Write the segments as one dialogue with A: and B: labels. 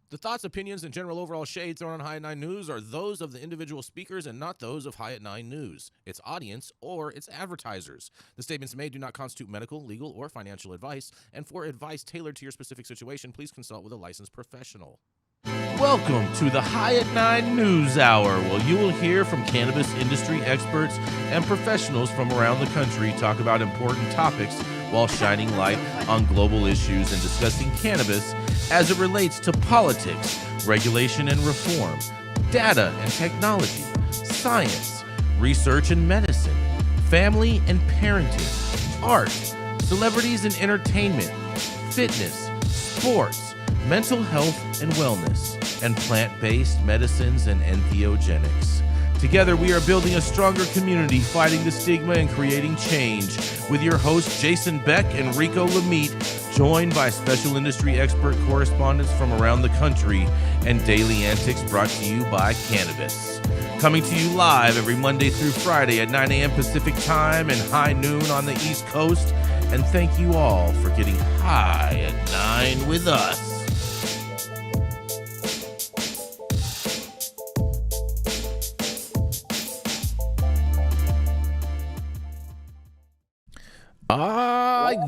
A: The thoughts, opinions, and general overall shade thrown on High at 9 News are those of the individual speakers and not those of High at 9 News, its audience, or its advertisers. The statements made do not constitute medical, legal, or financial advice, and for advice tailored to your specific situation, please consult with a licensed professional. Welcome to the High at 9 News Hour, where you will hear from cannabis industry experts and professionals from around the country talk about important topics while shining light on global issues and discussing cannabis as it relates to politics, regulation and reform, data and technology, science, research and medicine, family and parenting, art, celebrities and entertainment, fitness, sports, mental health and wellness, and plant-based medicines and entheogenics. Together, we are building a stronger community, fighting the stigma and creating change. With your hosts, Jason Beck and Rico Lamitte, joined by special industry expert correspondents from around the country, and daily antics brought to you by Cannabis. Coming to you live every Monday through Friday at 9 a.m. Pacific Time and high noon on the East Coast. And thank you all for getting high at 9 with us.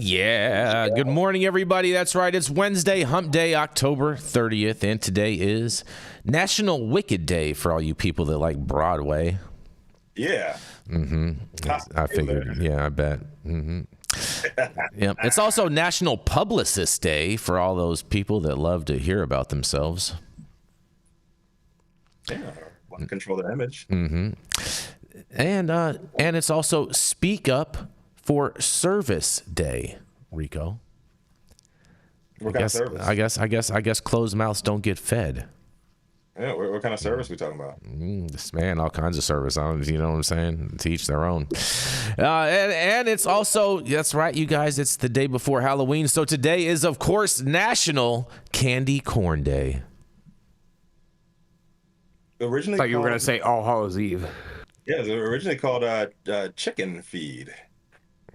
A: Yeah. Good morning, everybody. That's right. It's Wednesday, Hump Day, October 30th, and today is National Wicked Day for all you people that like Broadway.
B: Yeah.
A: I figured. Yeah, I bet. Yeah. It's also National Publicist Day for all those people that love to hear about themselves.
B: Yeah. Want to control their image.
A: And it's also Speak Up for Service Day, Rico.
B: What kind of service?
A: I guess closed mouths don't get fed.
B: Yeah, what kind of service we talking about?
A: This man, all kinds of service. You know what I'm saying? To each their own. And it's also, that's right, you guys, it's the day before Halloween. So today is, of course, National Candy Corn Day.
B: Originally,
C: I thought you were going to say All Hallows Eve.
B: Yeah, it was originally called chicken feed.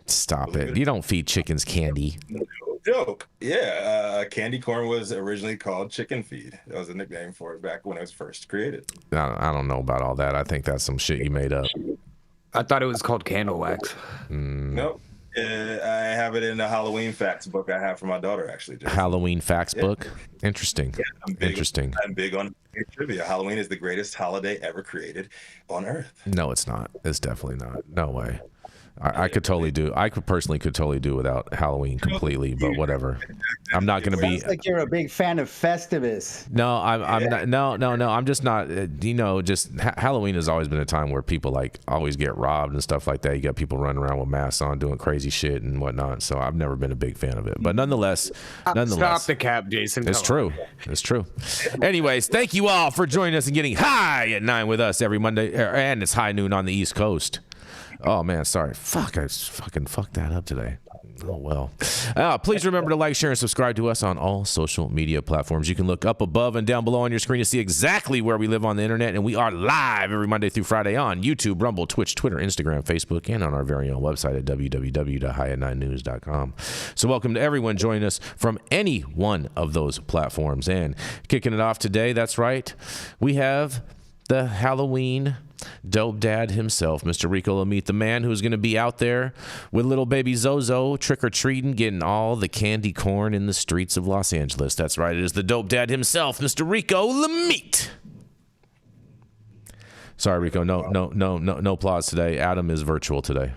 A: Stop it. You don't feed chickens candy.
B: No joke. Yeah, candy corn was originally called chicken feed. That was a nickname for it back when it was first created.
A: I don't know about all that. I think that's some shit you made up.
C: I thought it was called candle wax.
B: Nope. I have it in the Halloween facts book I have for my daughter, actually. Jason.
A: Halloween facts book? Interesting.
B: Yeah,
A: Interesting.
B: I'm big on trivia. Halloween is the greatest holiday ever created on Earth.
A: No, it's not. It's definitely not. No way. I could totally do. I could personally do without Halloween completely, but whatever. I'm not going to be.
D: Sounds like you're a big fan of Festivus.
A: No, I'm not. No. I'm just not. Just Halloween has always been a time where people like always get robbed and stuff like that. You got people running around with masks on, doing crazy shit and whatnot. So I've never been a big fan of it. But nonetheless,
C: Stop the cap, Jason.
A: It's true. It's true. Anyways, thank you all for joining us and getting high at 9 with us every Monday, and it's high noon on the East Coast. Oh, man, sorry. Fuck, I fucking fucked that up today. Oh, well. Please remember to like, share, and subscribe to us on all social media platforms. You can look up above and down below on your screen to see exactly where we live on the internet, and we are live every Monday through Friday on YouTube, Rumble, Twitch, Twitter, Instagram, Facebook, and on our very own website at www.highat9news.com. So welcome to everyone joining us from any one of those platforms. And kicking it off today, that's right, we have the Halloween dope dad himself, Mr. Rico Lamitte, the man who's going to be out there with little baby Zozo trick-or-treating, getting all the candy corn in the streets of Los Angeles. That's right, it is the dope dad himself, Mr. Rico Lamitte. Sorry, Rico, no applause today. Adam is virtual today.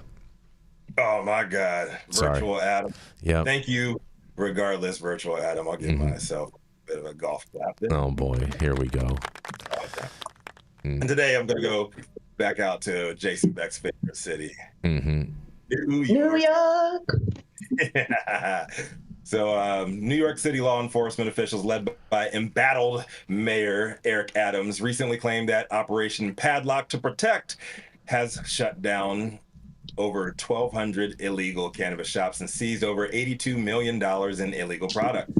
B: Oh my God, virtual
A: Sorry.
B: Adam.
A: Yeah.
B: Thank you. Regardless, virtual Adam. I'll give myself a bit of a golf clap.
A: Oh boy, here we go.
B: And today I'm going to go back out to Jason Beck's favorite city, New York. Yeah. So New York City law enforcement officials led by embattled Mayor Eric Adams recently claimed that Operation Padlock to Protect has shut down over 1,200 illegal cannabis shops and seized over $82 million in illegal product.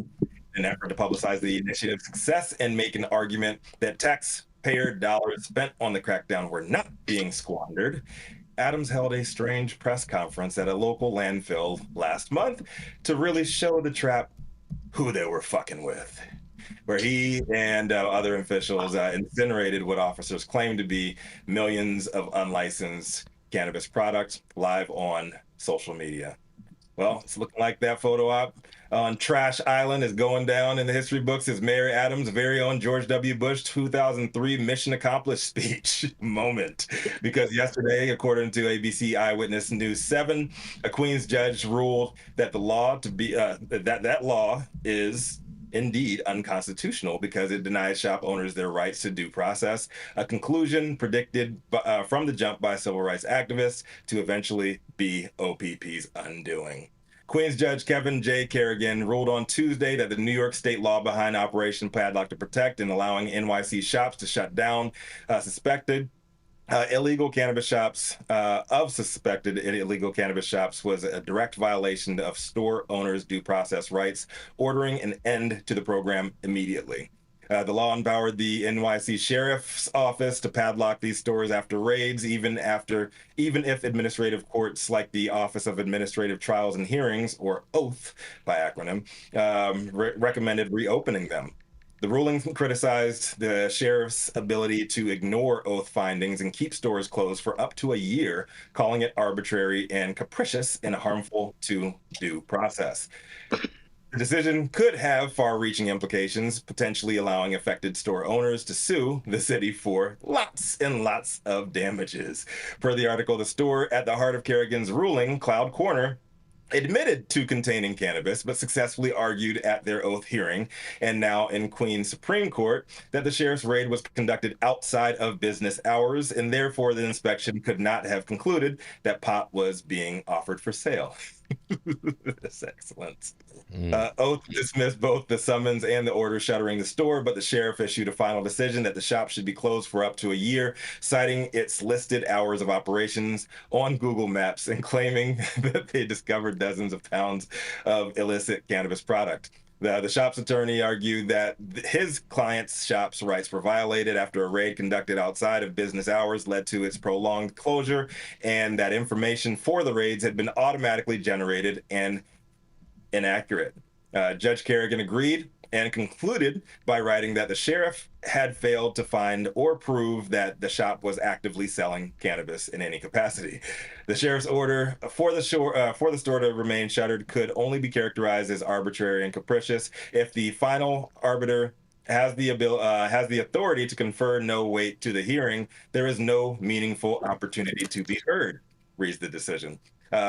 B: In an effort to publicize the initiative's success and make an argument that taxpayer dollars spent on the crackdown were not being squandered, Adams held a strange press conference at a local landfill last month to really show the trap who they were fucking with. where he and other officials incinerated what officers claimed to be millions of unlicensed cannabis products live on social media. Well, it's looking like that photo op on Trash Island is going down in the history books as Mary Adams' very own George W. Bush 2003 mission accomplished speech moment. Because yesterday, according to ABC Eyewitness News 7, a Queens judge ruled that the law to be that law is indeed unconstitutional because it denies shop owners their rights to due process, a conclusion predicted from the jump by civil rights activists to eventually be OPP's undoing. Queens Judge Kevin J. Kerrigan ruled on Tuesday that the New York state law behind Operation Padlock to Protect and allowing NYC shops to shut down suspected illegal cannabis shops was a direct violation of store owners' due process rights, ordering an end to the program immediately. The law empowered the NYC Sheriff's Office to padlock these stores after raids, even if administrative courts like the Office of Administrative Trials and Hearings, or OATH by acronym, recommended reopening them. The ruling criticized the sheriff's ability to ignore oath findings and keep stores closed for up to a year, calling it arbitrary and capricious and harmful to due process. The decision could have far-reaching implications, potentially allowing affected store owners to sue the city for lots and lots of damages. Per the article, the store at the heart of Kerrigan's ruling, Cloud Corner, admitted to containing cannabis, but successfully argued at their oath hearing, and now in Queens Supreme Court, that the sheriff's raid was conducted outside of business hours, and therefore the inspection could not have concluded that pot was being offered for sale. That's excellent. Oath dismissed both the summons and the order shuttering the store, but the sheriff issued a final decision that the shop should be closed for up to a year, citing its listed hours of operations on Google Maps and claiming that they discovered dozens of pounds of illicit cannabis product. The shop's attorney argued that his client's shop's rights were violated after a raid conducted outside of business hours led to its prolonged closure, and that information for the raids had been automatically generated and inaccurate. Judge Kerrigan agreed and concluded by writing that the sheriff had failed to find or prove that the shop was actively selling cannabis in any capacity. The sheriff's order for the store to remain shuttered could only be characterized as arbitrary and capricious if the final arbiter has the authority to confer no weight to the hearing. There is no meaningful opportunity to be heard, reads the decision,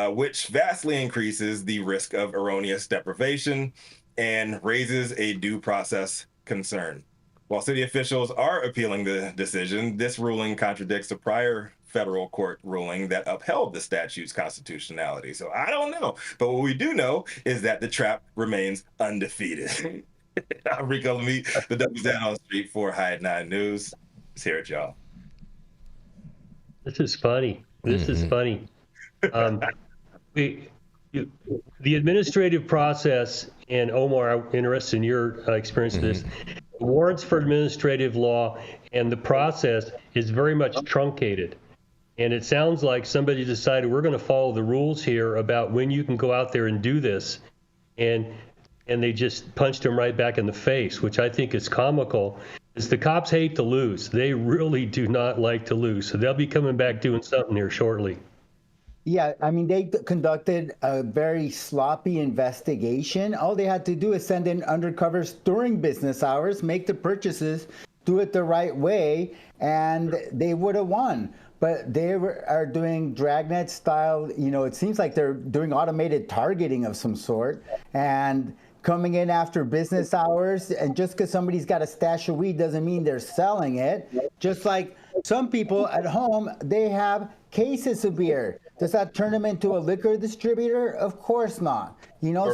B: which vastly increases the risk of erroneous deprivation and raises a due process concern. While city officials are appealing the decision, this ruling contradicts a prior federal court ruling that upheld the statute's constitutionality. So I don't know, but what we do know is that the trap remains undefeated. I'm Rico Lamitte, the Double Down on the Street for High at 9 News. Let's hear it, y'all.
E: This is funny. This is funny. The administrative process, and Omar, I'm interested in your experience of this, warrants for administrative law and the process is very much truncated. And it sounds like somebody decided we're going to follow the rules here about when you can go out there and do this. And they just punched him right back in the face, which I think is comical. Is the cops hate to lose. They really do not like to lose. So they'll be coming back doing something here shortly.
D: Yeah, I mean, they conducted a very sloppy investigation. All they had to do is send in undercovers during business hours, make the purchases, do it the right way, and they would have won. But they are doing dragnet style, it seems like they're doing automated targeting of some sort and coming in after business hours. And just because somebody's got a stash of weed doesn't mean they're selling it. Just like some people at home, they have cases of beer. Does that turn them into a liquor distributor? Of course not.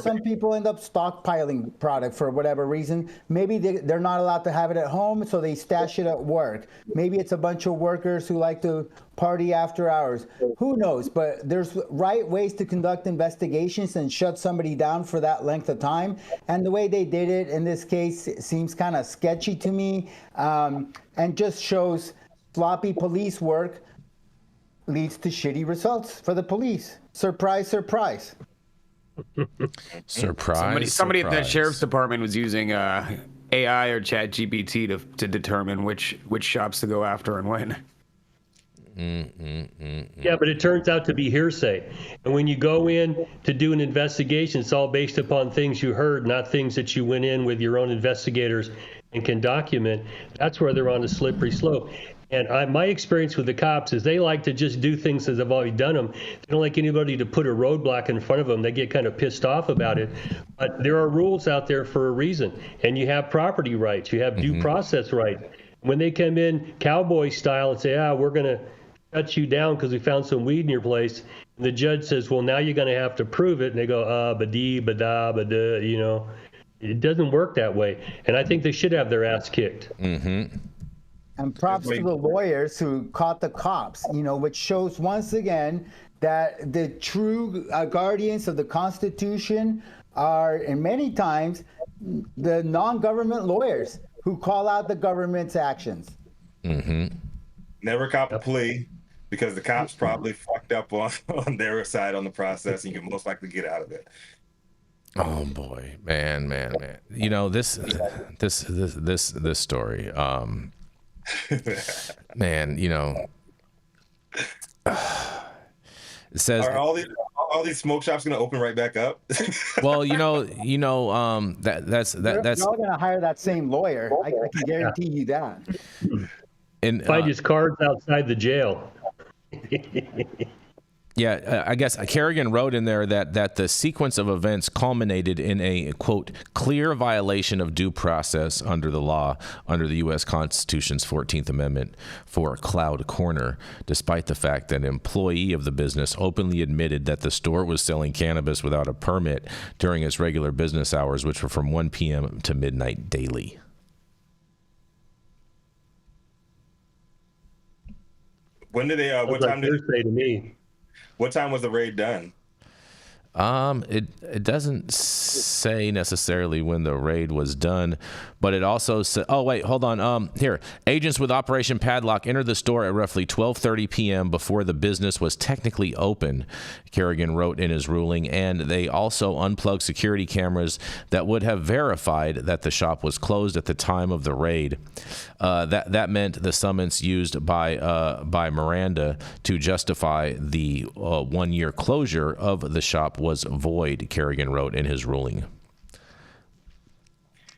D: Some people end up stockpiling product for whatever reason. Maybe they're not allowed to have it at home, so they stash it at work. Maybe it's a bunch of workers who like to party after hours. Who knows? But there's right ways to conduct investigations and shut somebody down for that length of time. And the way they did it in this case seems kind of sketchy to me, and just shows sloppy police work leads to shitty results for the police. Surprise, surprise.
A: Surprise.
C: Somebody at the sheriff's department was using AI or Chat GPT to determine which shops to go after and when.
E: Yeah, but it turns out to be hearsay. And when you go in to do an investigation, it's all based upon things you heard, not things that you went in with your own investigators and can document. That's where they're on a slippery slope. And my experience with the cops is they like to just do things as they've always done them. They don't like anybody to put a roadblock in front of them. They get kind of pissed off about it. But there are rules out there for a reason. And you have property rights. You have due process rights. When they come in cowboy style and say, we're going to shut you down because we found some weed in your place, and the judge says, well, now you're going to have to prove it. And they go, ba-dee, ba-da, ba-da, you know. It doesn't work that way. And I think they should have their ass kicked.
D: And props to the lawyers who caught the cops, you know, which shows once again that the true guardians of the Constitution are, in many times, the non-government lawyers who call out the government's actions.
B: Never cop a plea because the cops probably fucked up on their side on the process, and you can most likely get out of it.
A: Oh boy, man. You know, this story. Man, you know, it says,
B: are all these smoke shops going to open right back up?
A: well, that's
D: They're all going to hire that same lawyer. I can guarantee you that.
A: And
E: find his cards outside the jail.
A: Yeah, I guess Kerrigan wrote in there that the sequence of events culminated in a, quote, clear violation of due process under the law, under the U.S. Constitution's 14th Amendment for Cloud Corner, despite the fact that an employee of the business openly admitted that the store was selling cannabis without a permit during its regular business hours, which were from 1 p.m. to midnight daily.
B: When did they, what time did
E: they say to me?
B: What time was the raid done?
A: It doesn't say necessarily when the raid was done, but it also said, oh wait, hold on. Here, agents with Operation Padlock entered the store at roughly 12:30 p.m. before the business was technically open, Kerrigan wrote in his ruling, and they also unplugged security cameras that would have verified that the shop was closed at the time of the raid. That meant the summons used by Miranda to justify the 1-year closure of the shop was void, Kerrigan wrote in his ruling.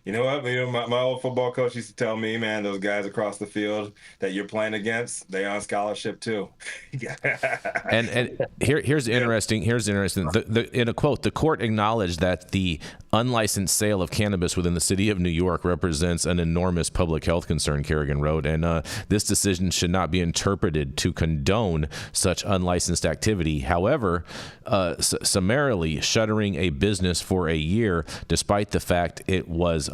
B: You know what? My old football coach used to tell me, man, those guys across the field that you're playing against, they on scholarship too.
A: And here's interesting. In a quote, the court acknowledged that the unlicensed sale of cannabis within the city of New York represents an enormous public health concern, Kerrigan wrote, and this decision should not be interpreted to condone such unlicensed activity. However, summarily shuttering a business for a year, despite the fact it was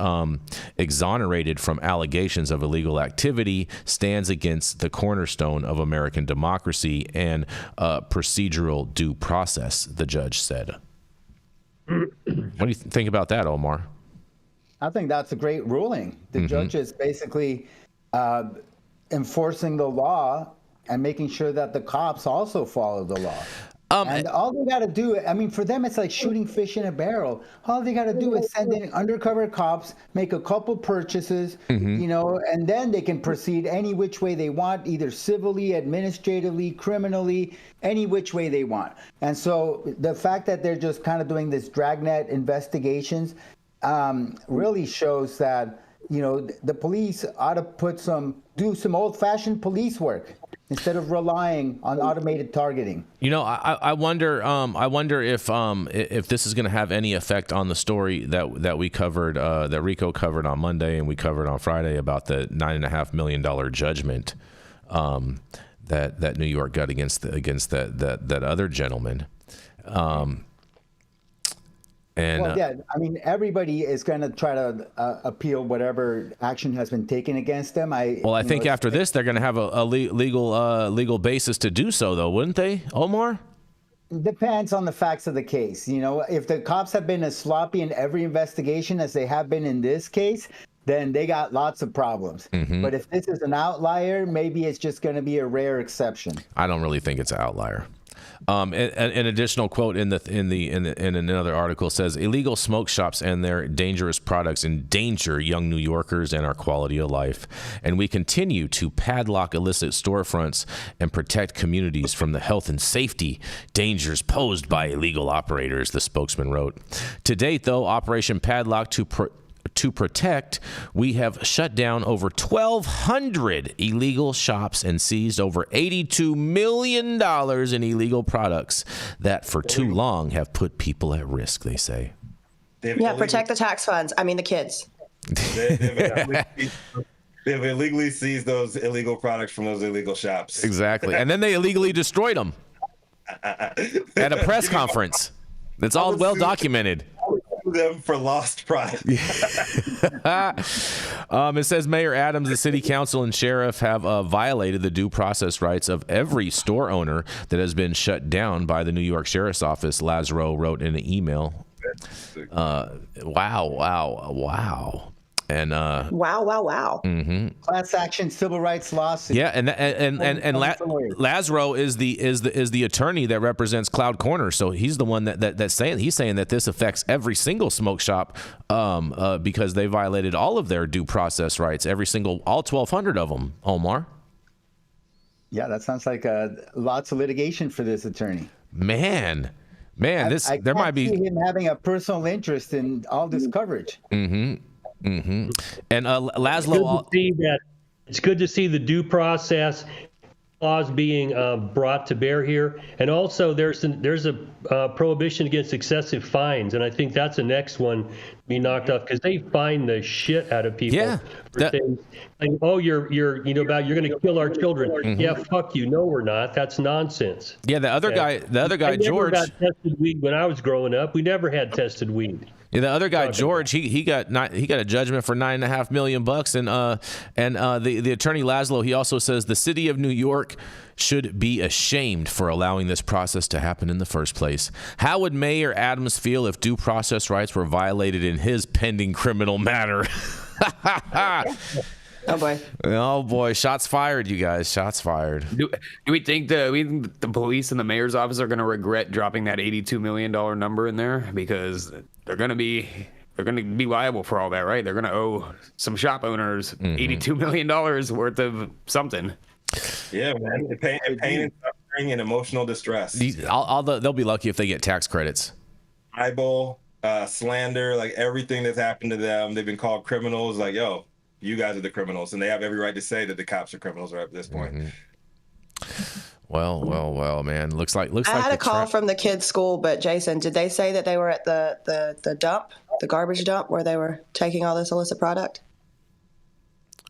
A: exonerated from allegations of illegal activity, stands against the cornerstone of American democracy and procedural due process, the judge said. What do you think about that, Omar?
D: I think that's a great ruling. The judge is basically enforcing the law and making sure that the cops also follow the law. And all they got to do, I mean, for them, it's like shooting fish in a barrel. All they got to do is send in undercover cops, make a couple purchases, you know, and then they can proceed any which way they want, either civilly, administratively, criminally, any which way they want. And so the fact that they're just kind of doing this dragnet investigations really shows that, you know, the police ought to do some old-fashioned police work instead of relying on automated targeting.
A: You know, I wonder if this is going to have any effect on the story that we covered, that Rico covered on Monday and we covered on Friday about the $9.5 million judgment that New York got against that other gentleman.
D: Well, yeah, I mean, everybody is going to try to appeal whatever action has been taken against them. I
A: think after this, they're going to have a legal basis to do so, though, wouldn't they, Omar?
D: Depends on the facts of the case. You know, if the cops have been as sloppy in every investigation as they have been in this case, then they got lots of problems. But if this is an outlier, maybe it's just going to be a rare exception.
A: I don't really think it's an outlier. An additional quote in another article says illegal smoke shops and their dangerous products endanger young New Yorkers and our quality of life, and we continue to padlock illicit storefronts and protect communities from the health and safety dangers posed by illegal operators, the spokesman wrote. To date, though, Operation Padlock to protect, we have shut down over 1,200 illegal shops and seized over $82 million in illegal products that for too long have put people at risk, they say.
F: Yeah, protect the tax funds. I mean, the kids.
B: They've illegally seized those illegal products from those illegal shops.
A: Exactly. And then they illegally destroyed them at a press conference. That's all well documented.
B: Them for lost product.
A: It says Mayor Adams, the city council, and sheriff have violated the due process rights of every store owner that has been shut down by the New York Sheriff's Office, Lazaro wrote in an email. Wow. And
F: wow.
A: Mm-hmm.
D: Class action civil rights lawsuit.
A: Yeah, and Lazaro is the attorney that represents Cloud Corner, so he's the one that's saying that this affects every single smoke shop because they violated all of their due process rights, all 1,200 of them. Omar.
D: Yeah, that sounds like lots of litigation for this attorney.
A: Man, there might be
D: him having a personal interest in all this coverage.
A: Mm-hmm. Mm-hmm. And Laszlo,
E: it's good to see the due process laws being brought to bear here, and also there's a prohibition against excessive fines, and I think that's the next one to be knocked off because they fine the shit out of people for things like, oh, you're going to kill our children. Mm-hmm. Yeah, fuck you. No, we're not. That's nonsense.
A: Yeah, the other guy, George.
E: Never got tested weed when I was growing up. We never had tested weed.
A: Yeah, the other guy, George, he got a judgment for $9.5 million, and the attorney Laszlo, he also says the city of New York should be ashamed for allowing this process to happen in the first place. How would Mayor Adams feel if due process rights were violated in his pending criminal matter? Oh boy! Shots fired, you guys! Shots fired.
C: Do we think the police and the mayor's office are going to regret dropping that $82 million number in there because they're going to be liable for all that, right? They're going to owe some shop owners $82 million worth of something.
B: Yeah, man. Pain and suffering and emotional distress.
A: They'll be lucky if they get tax credits.
B: Libel, slander, like everything that's happened to them. They've been called criminals. Like, yo, you guys are the criminals, and they have every right to say that the cops are criminals right at this point.
A: Mm-hmm. Well, man. Looks like
F: I had a call from the kids' school, but Jason, did they say that they were at the dump, the garbage dump, where they were taking all this illicit product?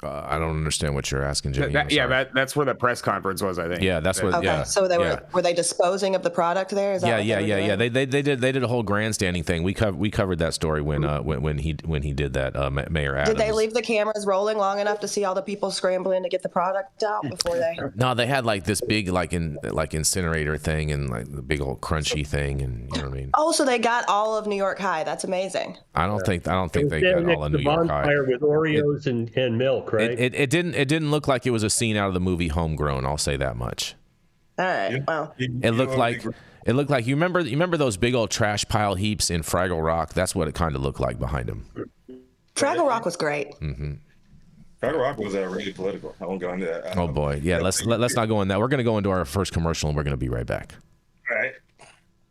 A: I don't understand what you're asking, Jimmy.
C: That's where the press conference was, I think.
A: Yeah, that's where.
F: Okay,
A: yeah.
F: So were they disposing of the product there? Is that
A: yeah. They did a whole grandstanding thing. We covered that story when he did that. Mayor Adams.
F: Did they leave the cameras rolling long enough to see all the people scrambling to get the product out before they?
A: No, they had like this big incinerator thing and like the big old crunchy thing, and you know what I mean.
F: Oh, so they got all of New York High. That's amazing.
A: I don't think they got all of New York High.
E: Bonfire with Oreos and milk. Right?
A: It didn't look like it was a scene out of the movie Homegrown. I'll say that much.
F: All right. Wow.
A: It looked like you remember those big old trash pile heaps in Fraggle Rock. That's what it kind of looked like behind him.
F: Fraggle Rock was great.
A: Mm-hmm.
B: Fraggle Rock was really political. I won't go into that.
A: Oh boy, yeah. Let's not go in that. We're going to go into our first commercial, and we're going to be right back.
B: All right.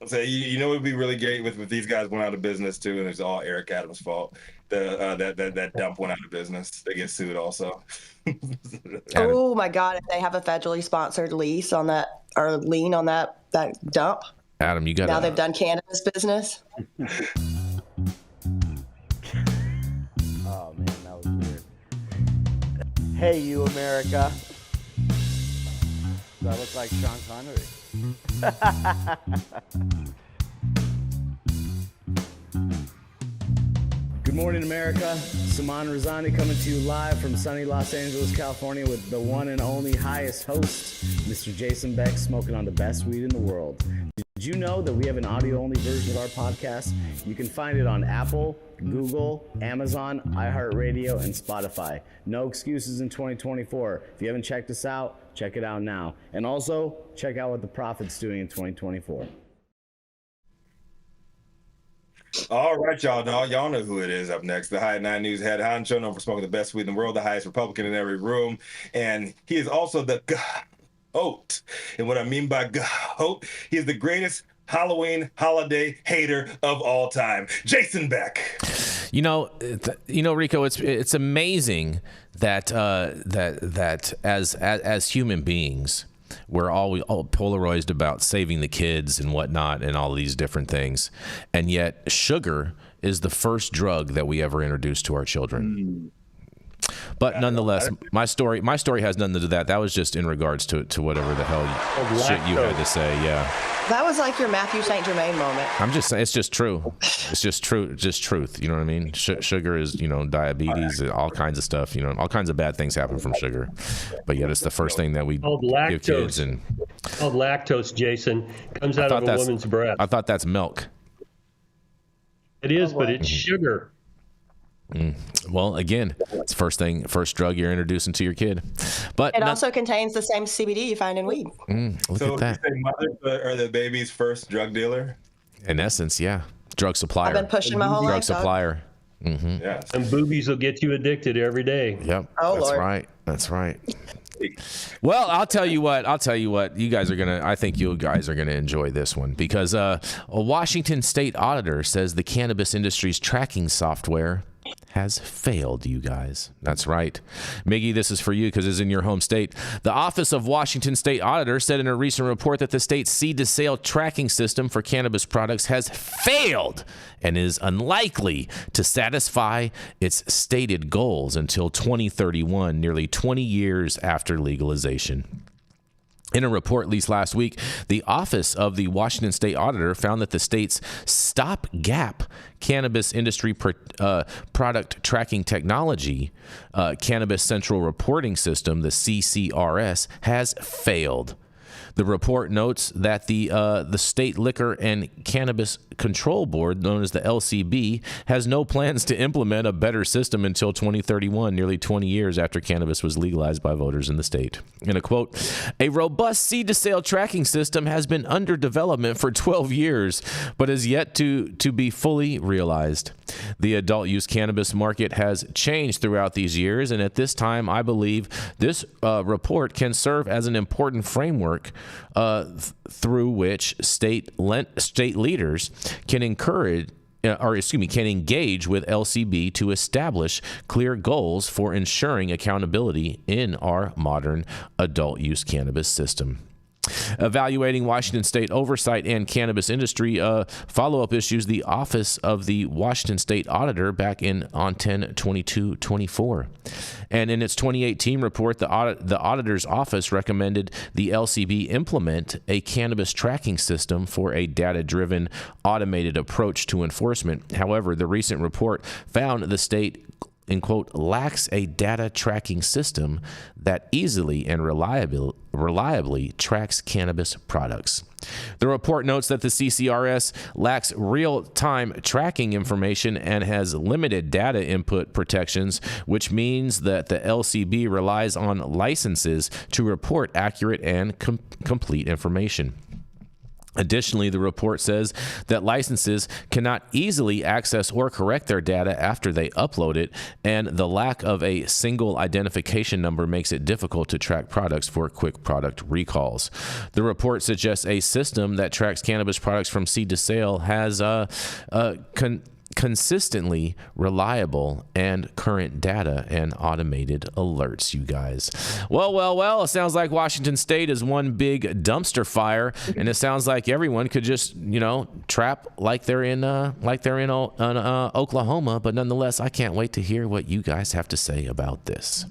B: So it would be really great with these guys went out of business too, and it's all Eric Adams' fault. That dump went out of business. They get sued also.
F: Oh my God! If they have a federally sponsored lease on that or lien on that dump,
A: Adam, you got
F: now they've done cannabis business.
G: Oh man, that was weird. Hey, you America! Do I look like Sean Connery? Good morning, America. Saman Razani coming to you live from sunny Los Angeles, California with the one and only highest host, Mr. Jason Beck, smoking on the best weed in the world. Did you know that we have an audio-only version of our podcast? You can find it on Apple, Google, Amazon, iHeartRadio, and Spotify. No excuses in 2024. If you haven't checked us out, Check it out now. And also, check out what the Prophet's doing in 2024.
B: All right, y'all know who it is up next. The High at 9 News head honcho, known for smoking the best weed in the world, the highest Republican in every room. And he is also the GOAT. And what I mean by GOAT, he is the greatest Halloween holiday hater of all time, Jason Beck.
A: Rico, it's amazing that as human beings, we're all polarized about saving the kids and whatnot and all these different things, and yet sugar is the first drug that we ever introduced to our children. But nonetheless, my story has nothing to do with that. That was just in regards to whatever the hell shit you had to say. Yeah.
F: That was like your Matthew St. Germain moment.
A: I'm just saying, it's just true. It's just truth. You know what I mean? Sugar is, diabetes, all kinds of stuff. All kinds of bad things happen from sugar. But yet it's the first thing that we give kids. And
E: called lactose, Jason. Comes out of a woman's breast.
A: I thought that's milk.
E: It is, but it's sugar.
A: Well, again, it's first drug you're introducing to your kid. But
F: it also contains the same CBD you find in weed.
A: Look at that.
B: So mothers are the baby's first drug dealer?
A: In essence, yeah. Drug supplier.
F: I've been pushing my whole life.
A: Drug supplier.
E: Mm-hmm. Yeah. And boobies will get you addicted every day.
A: Yep. Oh, that's Lord. That's right. Well, I'll tell you what. I think you guys are gonna enjoy this one because a Washington state auditor says the cannabis industry's tracking software has failed, you guys. That's right. Miggy, this is for you because it's in your home state. The Office of Washington State Auditor said in a recent report that the state's seed-to-sale tracking system for cannabis products has failed and is unlikely to satisfy its stated goals until 2031, nearly 20 years after legalization. In a report released last week, the Office of the Washington State Auditor found that the state's stopgap cannabis industry product tracking technology, Cannabis Central Reporting System, the CCRS, has failed. The report notes that the State Liquor and Cannabis Control Board, known as the LCB, has no plans to implement a better system until 2031, nearly 20 years after cannabis was legalized by voters in the state. In a quote, a robust seed-to-sale tracking system has been under development for 12 years, but is yet to be fully realized. The adult-use cannabis market has changed throughout these years, and at this time, I believe this report can serve as an important framework through which state leaders can engage with LCB to establish clear goals for ensuring accountability in our modern adult use cannabis system. Evaluating Washington state oversight and cannabis industry follow-up issues, the Office of the Washington State Auditor back on 10/22/24. And in its 2018 report, the Auditor's Office recommended the LCB implement a cannabis tracking system for a data-driven, automated approach to enforcement. However, the recent report found the state, in quote, lacks a data tracking system that easily and reliably tracks cannabis products. The report notes that the CCRS lacks real-time tracking information and has limited data input protections, which means that the LCB relies on licenses to report accurate and complete information. Additionally, the report says that licenses cannot easily access or correct their data after they upload it, and the lack of a single identification number makes it difficult to track products for quick product recalls. The report suggests a system that tracks cannabis products from seed to sale has consistently reliable and current data and automated alerts, you guys. Well, it sounds like Washington State is one big dumpster fire, and it sounds like everyone could just, trap like they're in Oklahoma, but nonetheless, I can't wait to hear what you guys have to say about this.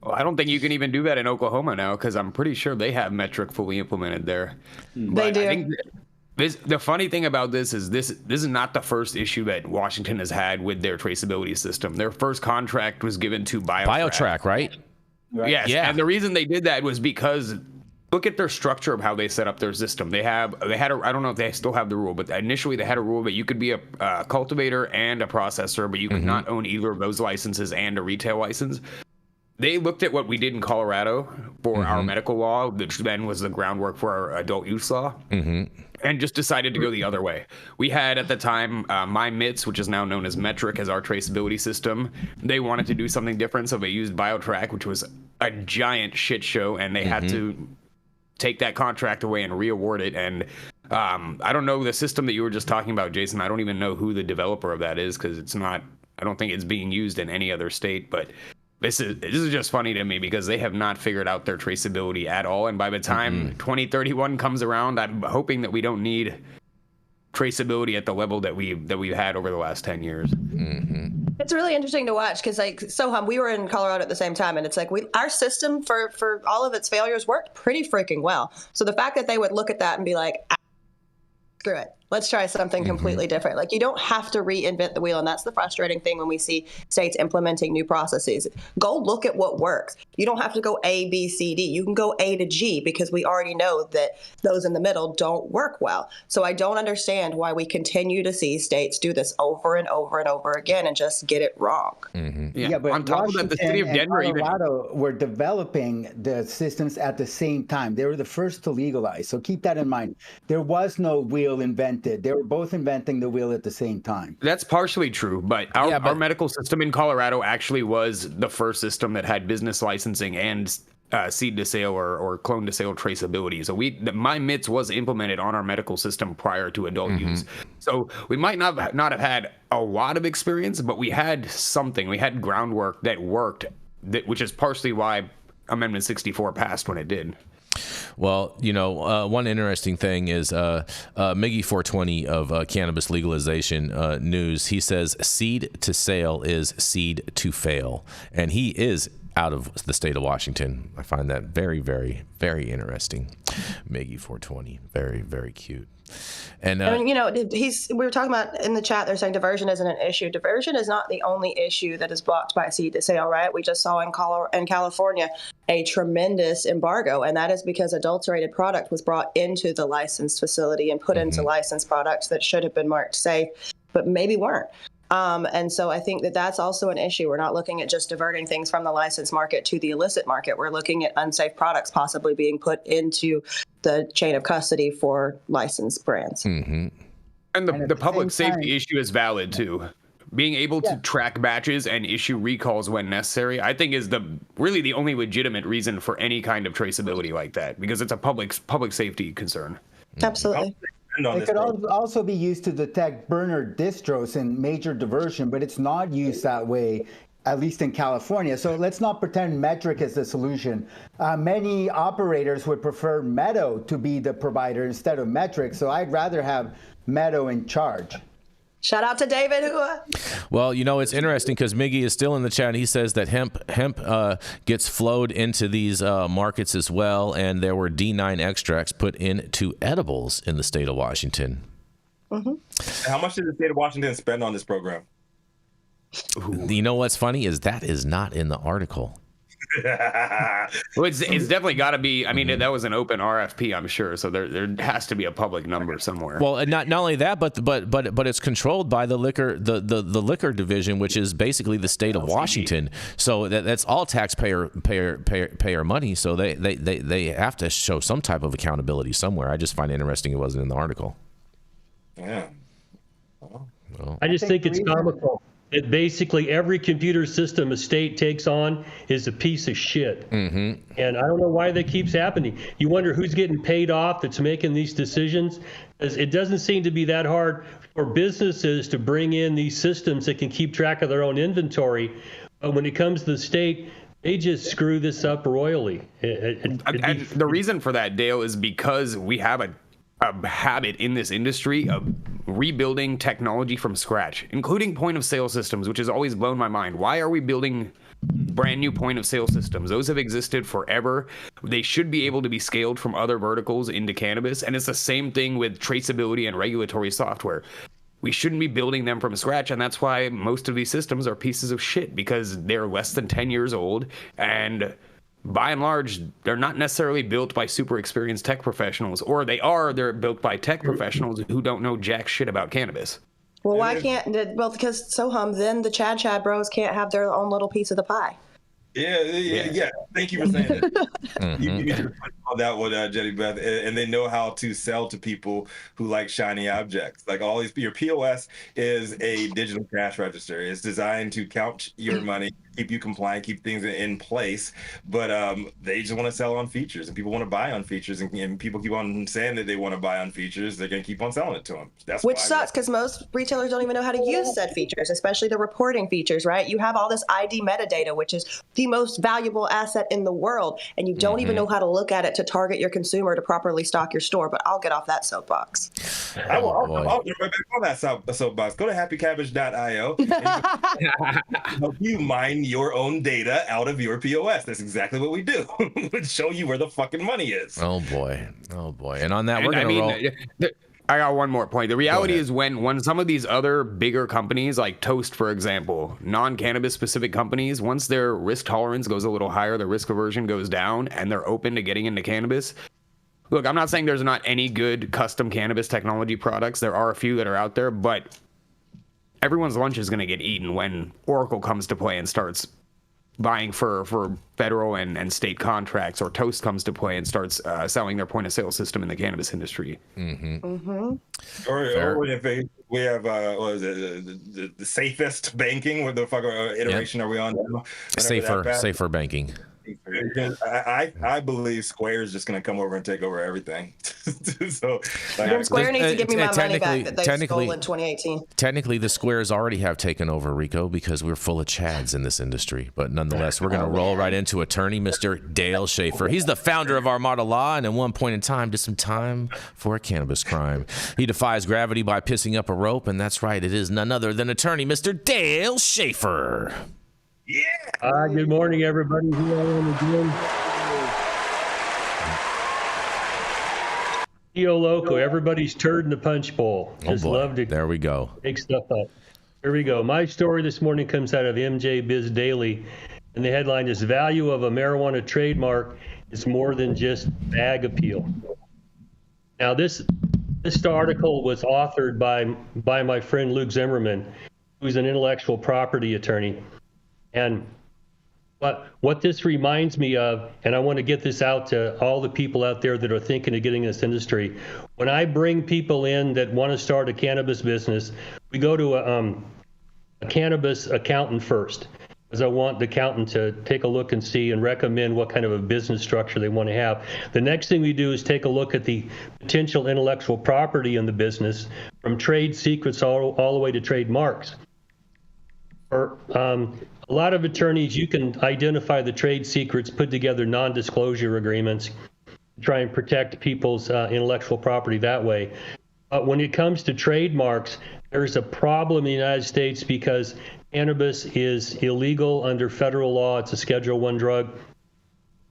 C: Well, I don't think you can even do that in Oklahoma now, because I'm pretty sure they have metric fully implemented there.
F: They do.
C: The funny thing about this is not the first issue that Washington has had with their traceability system. Their first contract was given to
A: BioTrack, right?
C: Yes. Yeah. And the reason they did that was because look at their structure of how they set up their system. They had I don't know if they still have the rule, but initially they had a rule that you could be a cultivator and a processor, but you could not own either of those licenses and a retail license. they looked at what we did in Colorado for our medical law, which then was the groundwork for our adult use law, and just decided to go the other way. We had at the time My MITS, which is now known as Metric, as our traceability system. They wanted to do something different, so they used BioTrack, which was a giant shit show, and they had to take that contract away and re-award it. And I don't know the system that you were just talking about, Jason. I don't even know who the developer of that is, because it's not, I don't think it's being used in any other state, but this is just funny to me because they have not figured out their traceability at all. And by the time 2031 comes around, I'm hoping that we don't need traceability at the level that we've had over the last 10 years.
F: It's really interesting to watch because, like, Sohum, we were in Colorado at the same time, and it's like our system for all of its failures worked pretty freaking well. So the fact that they would look at that and be like, screw it, let's try something completely different. Like, you don't have to reinvent the wheel. And that's the frustrating thing when we see states implementing new processes. Go look at what works. You don't have to go A, B, C, D. You can go A to G because we already know that those in the middle don't work well. So I don't understand why we continue to see states do this over and over and over again and just get it wrong.
D: Yeah, but
C: on top
D: Washington
C: of that, the city of Denver
D: and Colorado were developing the systems at the same time. They were the first to legalize. So keep that in mind. There was no wheel invented. They were both inventing the wheel at the same time.
C: That's partially true, but our medical system in Colorado actually was the first system that had business licensing and seed to sale or clone to sale traceability. So My MITS was implemented on our medical system prior to adult use. So we might not have had a lot of experience, but we had something. We had groundwork that worked, which is partially why Amendment 64 passed when it did.
A: Well, one interesting thing is Miggy 420 of Cannabis Legalization News. He says seed to sale is seed to fail. And he is out of the state of Washington. I find that very, very, very interesting. Miggy 420. Very, very cute. And
F: we were talking about in the chat, they're saying diversion isn't an issue. Diversion is not the only issue that is blocked by seed to sale, right? We just saw in California a tremendous embargo, and that is because adulterated product was brought into the licensed facility and put into licensed products that should have been marked safe, but maybe weren't. And so I think that that's also an issue. We're not looking at just diverting things from the licensed market to the illicit market. We're looking at unsafe products possibly being put into the chain of custody for licensed brands.
C: And the public safety issue is valid too. Being able to track batches and issue recalls when necessary, I think, is really the only legitimate reason for any kind of traceability like that, because it's a public safety concern.
F: Absolutely.
D: It could also be used to detect burner distros in major diversion, but it's not used that way, at least in California. So let's not pretend Metric is the solution. Many operators would prefer Meadow to be the provider instead of Metric, so I'd rather have Meadow in charge.
F: Shout out to David.
A: Well, it's interesting because Miggy is still in the chat. He says that hemp gets flowed into these markets as well, and there were D9 extracts put into edibles in the state of Washington.
B: How much did the state of Washington spend on this program?
A: You know what's funny is that is not in the article.
C: Well, it's definitely got to be. I mean, that was an open RFP, I'm sure. So there has to be a public number somewhere.
A: Well, not only that, but it's controlled by the liquor liquor division, which is basically the state of Washington. So that's all taxpayer money. So they have to show some type of accountability somewhere. I just find it interesting it wasn't in the article.
B: Yeah.
E: I just think it's comical. That basically every computer system a state takes on is a piece of shit. And I don't know why that keeps happening. You wonder who's getting paid off that's making these decisions. It doesn't seem to be that hard for businesses to bring in these systems that can keep track of their own inventory. But when it comes to the state, they just screw this up royally.
C: And the reason for that, Dale, is because we have a habit in this industry of rebuilding technology from scratch, including point of sale systems, which has always blown my mind. Why are we building brand new point of sale systems? Those have existed forever. They should be able to be scaled from other verticals into cannabis. And it's the same thing with traceability and regulatory software. We shouldn't be building them from scratch. And that's why most of these systems are pieces of shit, because they're less than 10 years old. And by and large, they're not necessarily built by super experienced tech professionals, or they're built by tech professionals who don't know jack shit about cannabis.
F: Well, why can't, because Sohum, then the Chad bros can't have their own little piece of the pie.
B: Yeah. Thank you for saying that. You just on that one, Jenny Beth, and they know how to sell to people who like shiny objects. Like all these, your POS is a digital cash register. It's designed to count your money, keep you compliant, keep things in place. But they just want to sell on features, and people want to buy on features, and people keep on saying that they want to buy on features. They're going to keep on selling it to them.
F: Which sucks because most retailers don't even know how to use said features, especially the reporting features, right? You have all this ID metadata, which is the most valuable asset in the world, and you don't even know how to look at it to target your consumer to properly stock your store. But I'll get off that soapbox.
B: I'll get right back on that soapbox. Go to happycabbage.io and help you mine your own data out of your POS. That's exactly what we do. Show you where the fucking money is.
A: Oh boy. And on that, we're going to roll.
C: I got one more point. The reality is when some of these other bigger companies like Toast, for example, non-cannabis specific companies, once their risk tolerance goes a little higher, their risk aversion goes down, and they're open to getting into cannabis. Look, I'm not saying there's not any good custom cannabis technology products. There are a few that are out there, but everyone's lunch is going to get eaten when Oracle comes to play and starts buying for federal and state contracts, or Toast comes to play and starts selling their point of sale system in the cannabis industry.
B: Or if we have what is it, the safest banking? What the fuck iteration are we on now?
A: Safer banking.
B: I believe Square is just going to come over and take over everything. So
F: Square needs to give me my money back that they stole in 2018.
A: Technically, the Squares already have taken over, Rico, because we're full of chads in this industry. But nonetheless, we're going to roll right into attorney Mr. Dale Schafer. He's the founder of Armada Law, and at one point in time did some time for a cannabis crime. He defies gravity by pissing up a rope, and that's right, it is none other than attorney Mr. Dale Schafer.
B: Yeah.
E: Good morning, everybody. Here I am again. Eo Loco, everybody's turd in the punch bowl. Just love to
A: there we go.
E: Make stuff up. Here we go. My story this morning comes out of MJ Biz Daily, and the headline is "Value of a Marijuana Trademark is More Than Just Bag Appeal." Now, this article was authored by my friend Luke Zimmerman, who's an intellectual property attorney. And what this reminds me of, and I want to get this out to all the people out there that are thinking of getting in this industry, when I bring people in that want to start a cannabis business, we go to a cannabis accountant first, because I want the accountant to take a look and see and recommend what kind of a business structure they want to have. The next thing we do is take a look at the potential intellectual property in the business, from trade secrets all the way to trademarks. A lot of attorneys, you can identify the trade secrets, put together non-disclosure agreements, try and protect people's intellectual property that way. But when it comes to trademarks, there's a problem in the United States because cannabis is illegal under federal law. It's a Schedule I drug.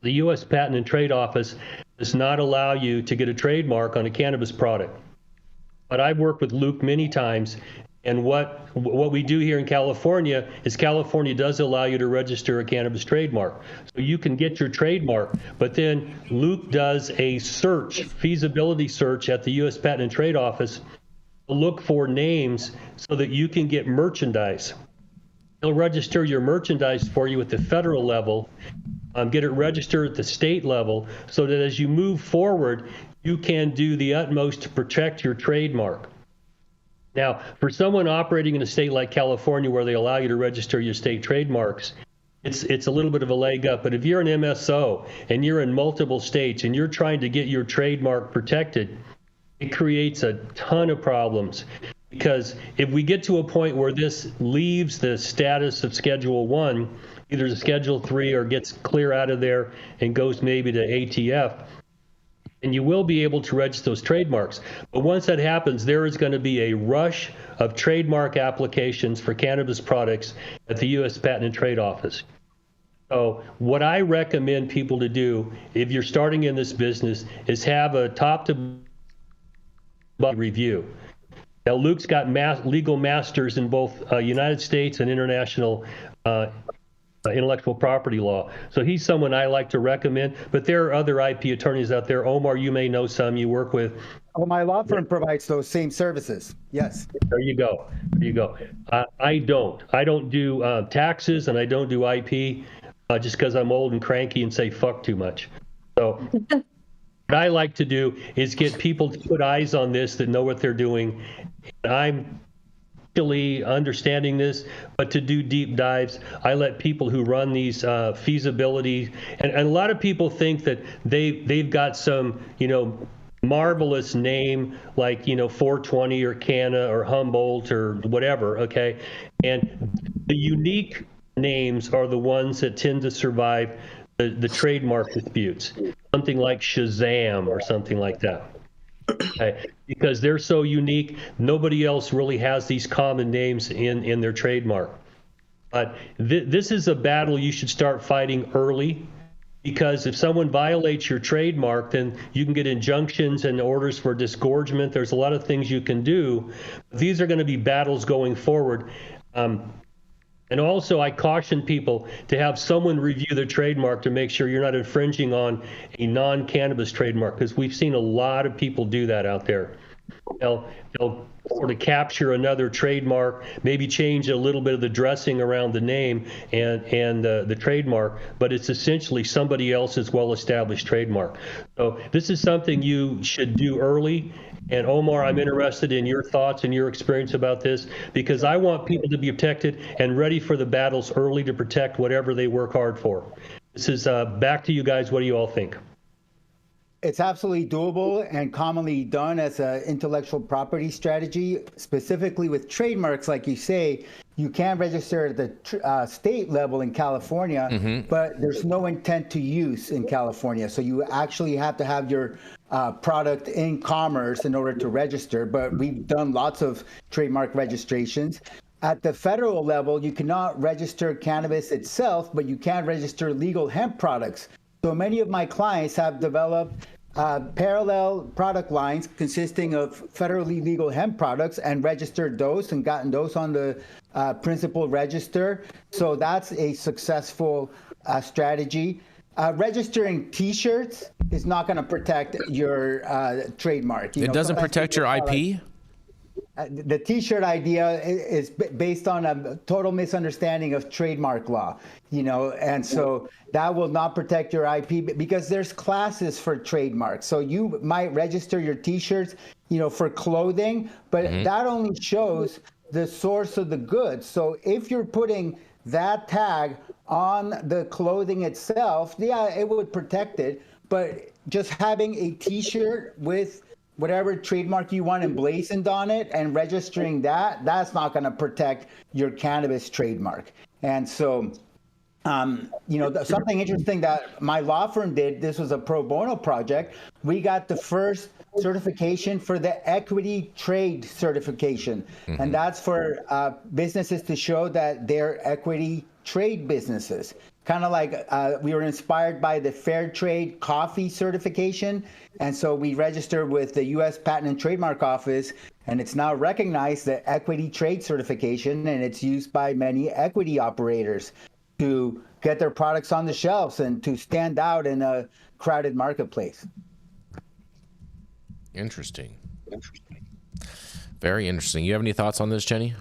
E: The U.S. Patent and Trade Office does not allow you to get a trademark on a cannabis product. But I've worked with Luke many times, and what we do here in California is California does allow you to register a cannabis trademark. So you can get your trademark, but then Luke does a feasibility search at the U.S. Patent and Trade Office to look for names so that you can get merchandise. He'll register your merchandise for you at the federal level, get it registered at the state level, so that as you move forward, you can do the utmost to protect your trademark. Now, for someone operating in a state like California where they allow you to register your state trademarks, it's a little bit of a leg up. But if you're an MSO and you're in multiple states and you're trying to get your trademark protected, it creates a ton of problems. Because if we get to a point where this leaves the status of Schedule I, either to Schedule III or gets clear out of there and goes maybe to ATF, and you will be able to register those trademarks. But once that happens, there is going to be a rush of trademark applications for cannabis products at the U.S. Patent and Trade Office. So what I recommend people to do, if you're starting in this business, is have a top-to-bottom review. Now, Luke's got legal masters in both United States and international intellectual property law. So he's someone I like to recommend, but there are other IP attorneys out there. Omar, you may know some you work with.
D: Oh, my law firm provides those same services. Yes.
E: There you go. There you go. I don't do taxes and I don't do IP. just because I'm old and cranky and say fuck too much. So what I like to do is get people to put eyes on this that know what they're doing. And I'm actually understanding this, but to do deep dives, I let people who run these feasibility, and a lot of people think that they've got some, marvelous name like 420 or Canna or Humboldt or whatever, okay? And the unique names are the ones that tend to survive the trademark disputes. Something like Shazam or something like that. Okay? Because they're so unique, nobody else really has these common names in their trademark. But this is a battle you should start fighting early. Because if someone violates your trademark, then you can get injunctions and orders for disgorgement. There's a lot of things you can do. These are going to be battles going forward. And also, I caution people to have someone review the trademark to make sure you're not infringing on a non-cannabis trademark, because we've seen a lot of people do that out there. They'll sort of capture another trademark, maybe change a little bit of the dressing around the name and the trademark, but it's essentially somebody else's well-established trademark. So this is something you should do early. And Omar, I'm interested in your thoughts and your experience about this, because I want people to be protected and ready for the battles early to protect whatever they work hard for. This is back to you guys. What do you all think?
D: It's absolutely doable and commonly done as an intellectual property strategy, specifically with trademarks. Like you say, you can register at the state level in California, but there's no intent to use in California. So you actually have to have your product in commerce in order to register. But we've done lots of trademark registrations. At the federal level, you cannot register cannabis itself, but you can register legal hemp products. So many of my clients have developed parallel product lines consisting of federally legal hemp products and registered those and gotten those on the principal register. So that's a successful strategy. Registering T-shirts is not going to protect your trademark.
A: It doesn't protect your IP?
D: The T-shirt idea is based on a total misunderstanding of trademark law, and so that will not protect your IP because there's classes for trademarks. So you might register your T-shirts, for clothing, but that only shows the source of the goods. So if you're putting that tag on the clothing itself, yeah, it would protect it. But just having a T-shirt with whatever trademark you want emblazoned on it and registering that's not going to protect your cannabis trademark. And so, something interesting that my law firm did, this was a pro bono project. We got the first certification for the equity trade certification. And that's for businesses to show that they're equity trade businesses. Kind of like we were inspired by the Fair Trade Coffee certification. And so we registered with the U.S. Patent and Trademark Office, and it's now recognized the equity trade certification, and it's used by many equity operators to get their products on the shelves and to stand out in a crowded marketplace.
A: Interesting. Very interesting. You have any thoughts on this, Jenny?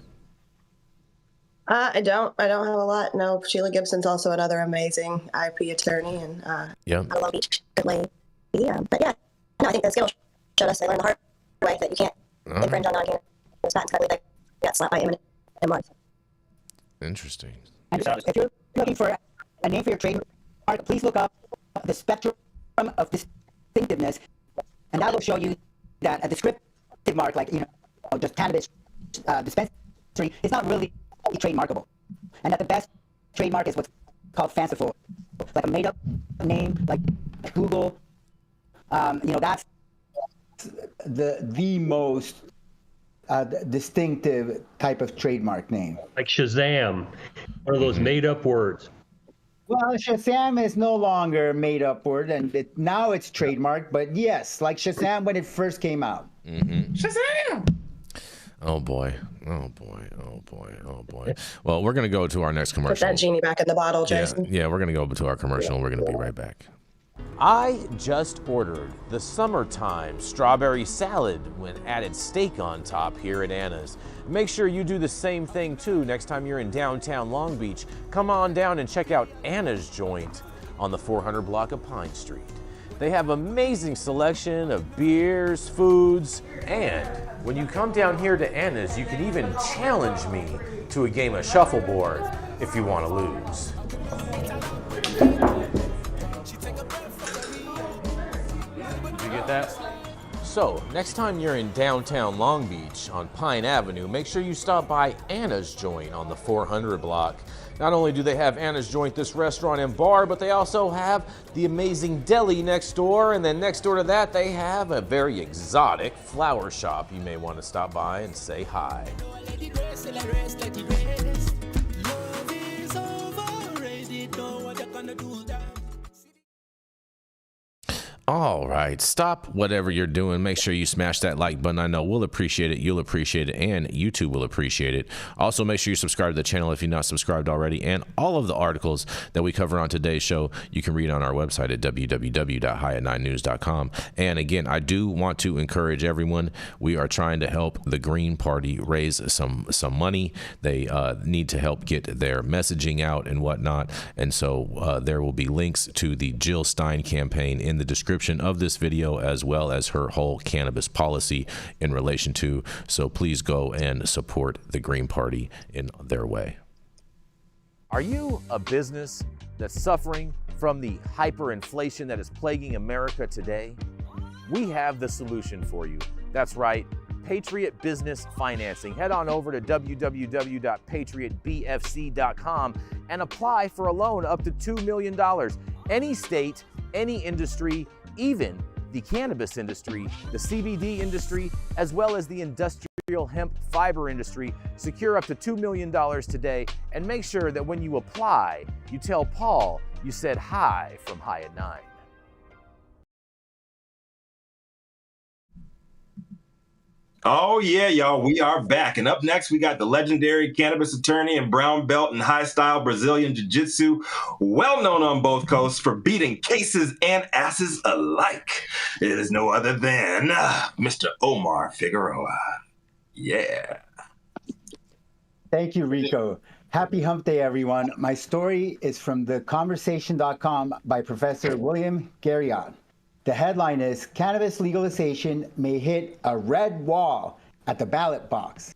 F: I don't have a lot. No, Sheila Gibson's also another amazing IP attorney, and I love each good lady. But yeah, no, I think the skills showed us they learned the hard way that you can't infringe on non-cannabis patents. I believe they got slapped by imminent marks.
A: Interesting.
D: And so if you're looking for a name for your trademark, please look up the spectrum of distinctiveness, and that will show you that a descriptive mark, like just cannabis dispensary, is not really trademarkable, and that the best trademark is what's called fanciful, like a made-up name, like Google. That's the most distinctive type of trademark name.
E: Like Shazam, one of those made-up words.
D: Well, Shazam is no longer a made-up word, and now it's trademarked. But yes, like Shazam when it first came out.
A: Shazam! Oh boy. Well, we're going to go to our next commercial.
F: Put that genie back in the bottle, Jason.
A: Yeah, we're going to go to our commercial. We're going to be right back. I just ordered the summertime strawberry salad when added steak on top here at Anna's. Make sure you do the same thing too next time you're in downtown Long Beach. Come on down and check out Anna's joint on the 400 block of Pine Street. They have amazing selection of beers, foods, and when you come down here to Anna's, you can even challenge me to a game of shuffleboard if you want to lose. Did you get that? So, next time you're in downtown Long Beach on Pine Avenue, make sure you stop by Anna's Joint on the 400 block. Not only do they have Anna's Joint, this restaurant and bar, but they also have the amazing deli next door, and then next door to that they have a very exotic flower shop. You may want to stop by and say hi. All right, stop whatever you're doing. Make sure you smash that like button. I know we'll appreciate it, you'll appreciate it, and YouTube will appreciate it. Also, make sure you subscribe to the channel if you're not subscribed already. And all of the articles that we cover on today's show, you can read on our website at www.highat9news.com. And again, I do want to encourage everyone. We are trying to help the Green Party raise some money. They need to help get their messaging out and whatnot. And so there will be links to the Jill Stein campaign in the description of this video, as well as her whole cannabis policy in relation to. So please go and support the Green Party in their way. Are you a business that's suffering from the hyperinflation that is plaguing America today? We have the solution for you. That's right, Patriot Business Financing. Head on over to www.patriotbfc.com and apply for a loan up to $2 million. Any state, any industry, even the cannabis industry, the CBD industry, as well as the industrial hemp fiber industry. Secure up to $2 million today, and make sure that when you apply, you tell Paul you said hi from High at 9.
B: Oh yeah, y'all, we are back. And up next, we got the legendary cannabis attorney and brown belt in high-style Brazilian jiu-jitsu, well known on both coasts for beating cases and asses alike. It is no other than Mr. Omar Figueroa. Yeah.
D: Thank you, Rico. Happy Hump Day, everyone. My story is from theconversation.com by Professor William Garriott. The headline is, Cannabis legalization may hit a red wall at the ballot box.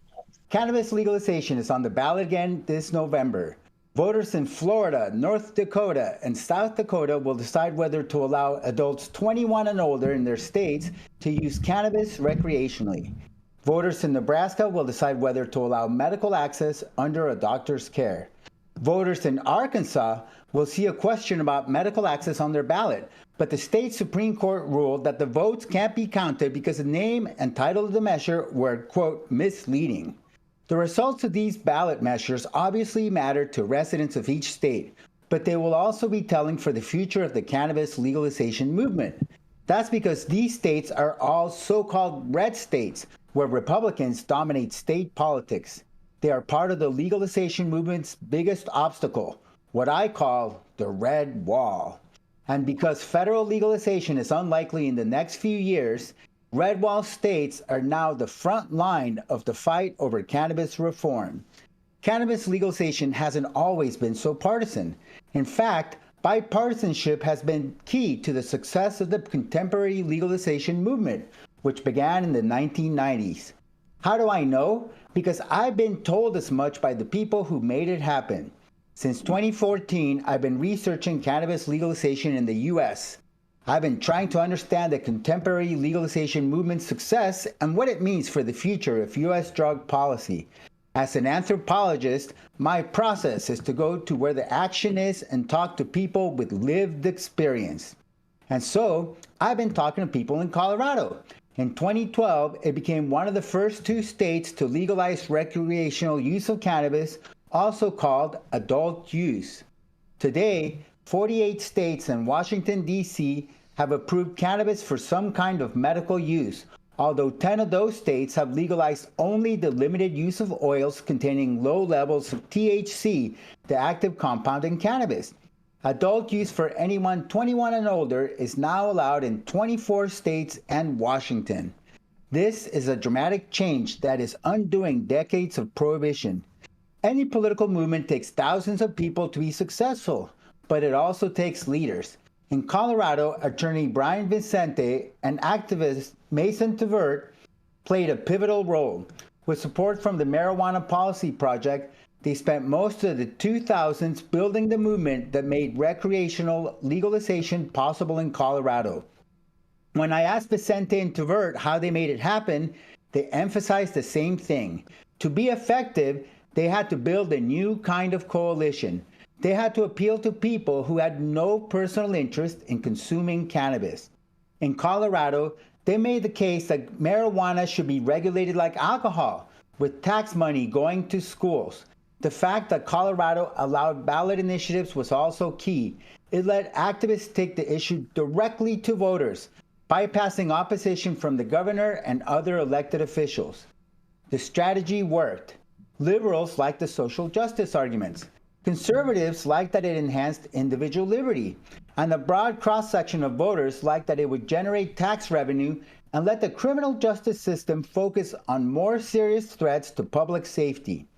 D: Cannabis legalization is on the ballot again this November. Voters in Florida, North Dakota, and South Dakota will decide whether to allow adults 21 and older in their states to use cannabis recreationally. Voters in Nebraska will decide whether to allow medical access under a doctor's care. Voters in Arkansas will see a question about medical access on their ballot, but the state Supreme Court ruled that the votes can't be counted because the name and title of the measure were, quote, misleading. The results of these ballot measures obviously matter to residents of each state, but they will also be telling for the future of the cannabis legalization movement. That's because these states are all so-called red states, where Republicans dominate state politics. They are part of the legalization movement's biggest obstacle, what I call the red wall. And because federal legalization is unlikely in the next few years, red wall states are now the front line of the fight over cannabis reform. Cannabis legalization hasn't always been so partisan. In fact, bipartisanship has been key to the success of the contemporary legalization movement, which began in the 1990s. How do I know? Because I've been told as much by the people who made it happen. Since 2014, I've been researching cannabis legalization in the U.S. I've been trying to understand the contemporary legalization movement's success and what it means for the future of U.S. drug policy. As an anthropologist, my process is to go to where the action is and talk to people with lived experience. And so, I've been talking to people in Colorado. In 2012, it became one of the first 2 states to legalize recreational use of cannabis, also called adult use. Today, 48 states and Washington, D.C. have approved cannabis for some kind of medical use, although 10 of those states have legalized only the limited use of oils containing low levels of THC, the active compound in cannabis. Adult use for anyone 21 and older is now allowed in 24 states and Washington. This is a dramatic change that is undoing decades of prohibition. Any political movement takes thousands of people to be successful, but it also takes leaders. In Colorado, attorney Brian Vicente and activist Mason Tvert played a pivotal role. With support from the Marijuana Policy Project, they spent most of the 2000s building the movement that made recreational legalization possible in Colorado. When I asked Vicente and Tvert how they made it happen, they emphasized the same thing. To be effective, they had to build a new kind of coalition. They had to appeal to people who had no personal interest in consuming cannabis. In Colorado, they made the case that marijuana should be regulated like alcohol, with tax money going to schools. The fact that Colorado allowed ballot initiatives was also key. It let activists take the issue directly to voters, bypassing opposition from the governor and other elected officials. The strategy worked. Liberals liked the social justice arguments. Conservatives liked that it enhanced individual liberty. And the broad cross-section of voters liked that it would generate tax revenue and let the criminal justice system focus on more serious threats to public safety.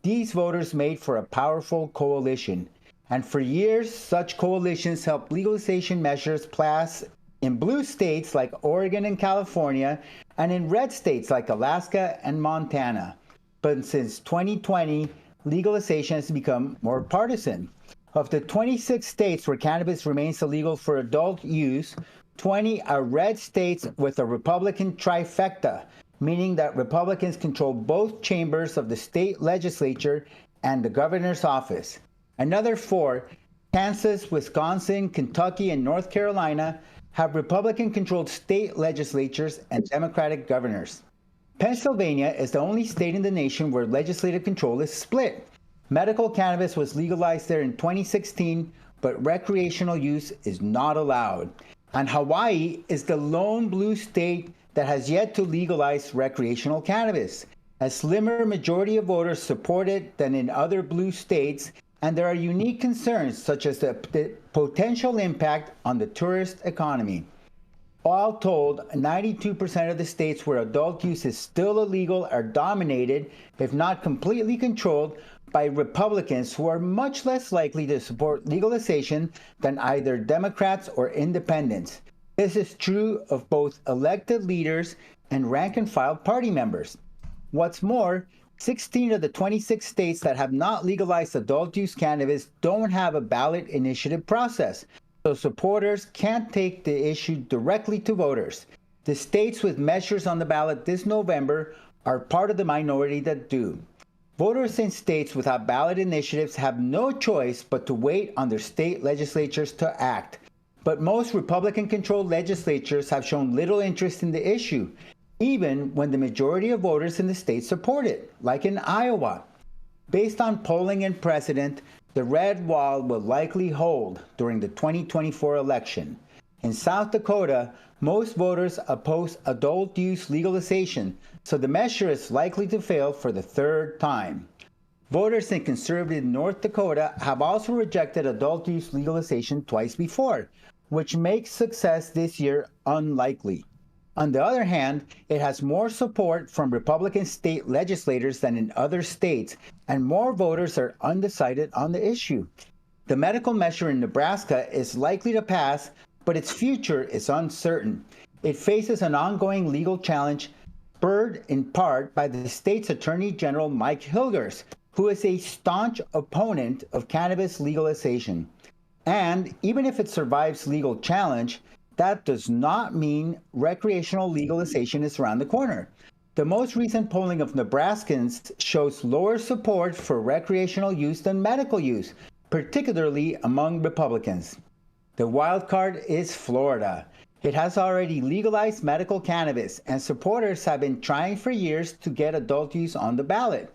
D: These voters made for a powerful coalition. And for years, such coalitions helped legalization measures pass in blue states like Oregon and California, and in red states like Alaska and Montana. But since 2020, legalization has become more partisan. Of the 26 states where cannabis remains illegal for adult use, 20 are red states with a Republican trifecta, meaning that Republicans control both chambers of the state legislature and the governor's office. Another 4, Kansas, Wisconsin, Kentucky, and North Carolina, have Republican-controlled state legislatures and Democratic governors. Pennsylvania is the only state in the nation where legislative control is split. Medical cannabis was legalized there in 2016, but recreational use is not allowed. And Hawaii is the lone blue state that has yet to legalize recreational cannabis. A slimmer majority of voters support it than in other blue states, and there are unique concerns such as the potential impact on the tourist economy. All told, 92% of the states where adult use is still illegal are dominated, if not completely controlled, by Republicans who are much less likely to support legalization than either Democrats or independents. This is true of both elected leaders and rank-and-file party members. What's more, 16 of the 26 states that have not legalized adult use cannabis don't have a ballot initiative process, so supporters can't take the issue directly to voters. The states with measures on the ballot this November are part of the minority that do. Voters in states without ballot initiatives have no choice but to wait on their state legislatures to act. But most Republican-controlled legislatures have shown little interest in the issue, even when the majority of voters in the state support it, like in Iowa. Based on polling and precedent, the red wall will likely hold during the 2024 election. In South Dakota, most voters oppose adult use legalization, so the measure is likely to fail for the third time. Voters in conservative North Dakota have also rejected adult use legalization twice before, which makes success this year unlikely. On the other hand, it has more support from Republican state legislators than in other states, and more voters are undecided on the issue. The medical measure in Nebraska is likely to pass, but its future is uncertain. It faces an ongoing legal challenge spurred in part by the state's Attorney General Mike Hilgers, who is a staunch opponent of cannabis legalization. And even if it survives legal challenge, that does not mean recreational legalization is around the corner. The most recent polling of Nebraskans shows lower support for recreational use than medical use, particularly among Republicans. The wild card is Florida. It has already legalized medical cannabis, and supporters have been trying for years to get adult use on the ballot.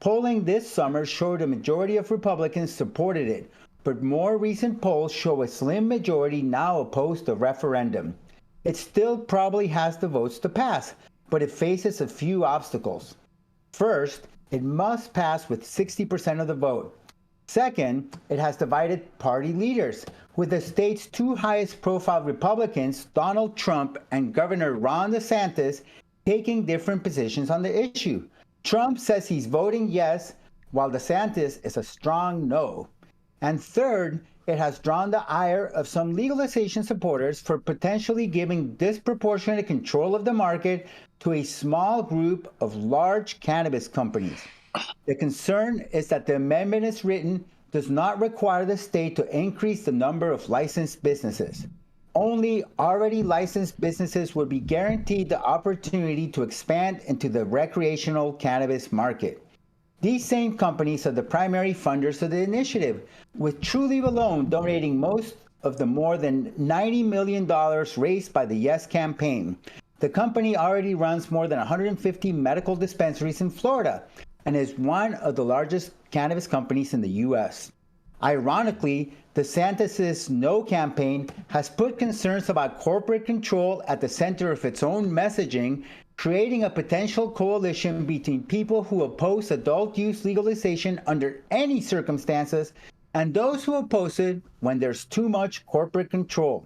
D: Polling this summer showed a majority of Republicans supported it, but more recent polls show a slim majority now oppose the referendum. It still probably has the votes to pass, but it faces a few obstacles. First, it must pass with 60% of the vote. Second, it has divided party leaders, with the state's two highest profile Republicans, Donald Trump and Governor Ron DeSantis, taking different positions on the issue. Trump says he's voting yes, while DeSantis is a strong no. And third, it has drawn the ire of some legalization supporters for potentially giving disproportionate control of the market to a small group of large cannabis companies. The concern is that the amendment as written does not require the state to increase the number of licensed businesses. Only already licensed businesses would be guaranteed the opportunity to expand into the recreational cannabis market. These same companies are the primary funders of the initiative, with Trulieve alone donating most of the more than $90 million raised by the Yes campaign. The company already runs more than 150 medical dispensaries in Florida and is one of the largest cannabis companies in the U.S. Ironically, DeSantis' No campaign has put concerns about corporate control at the center of its own messaging, creating a potential coalition between people who oppose adult use legalization under any circumstances and those who oppose it when there's too much corporate control.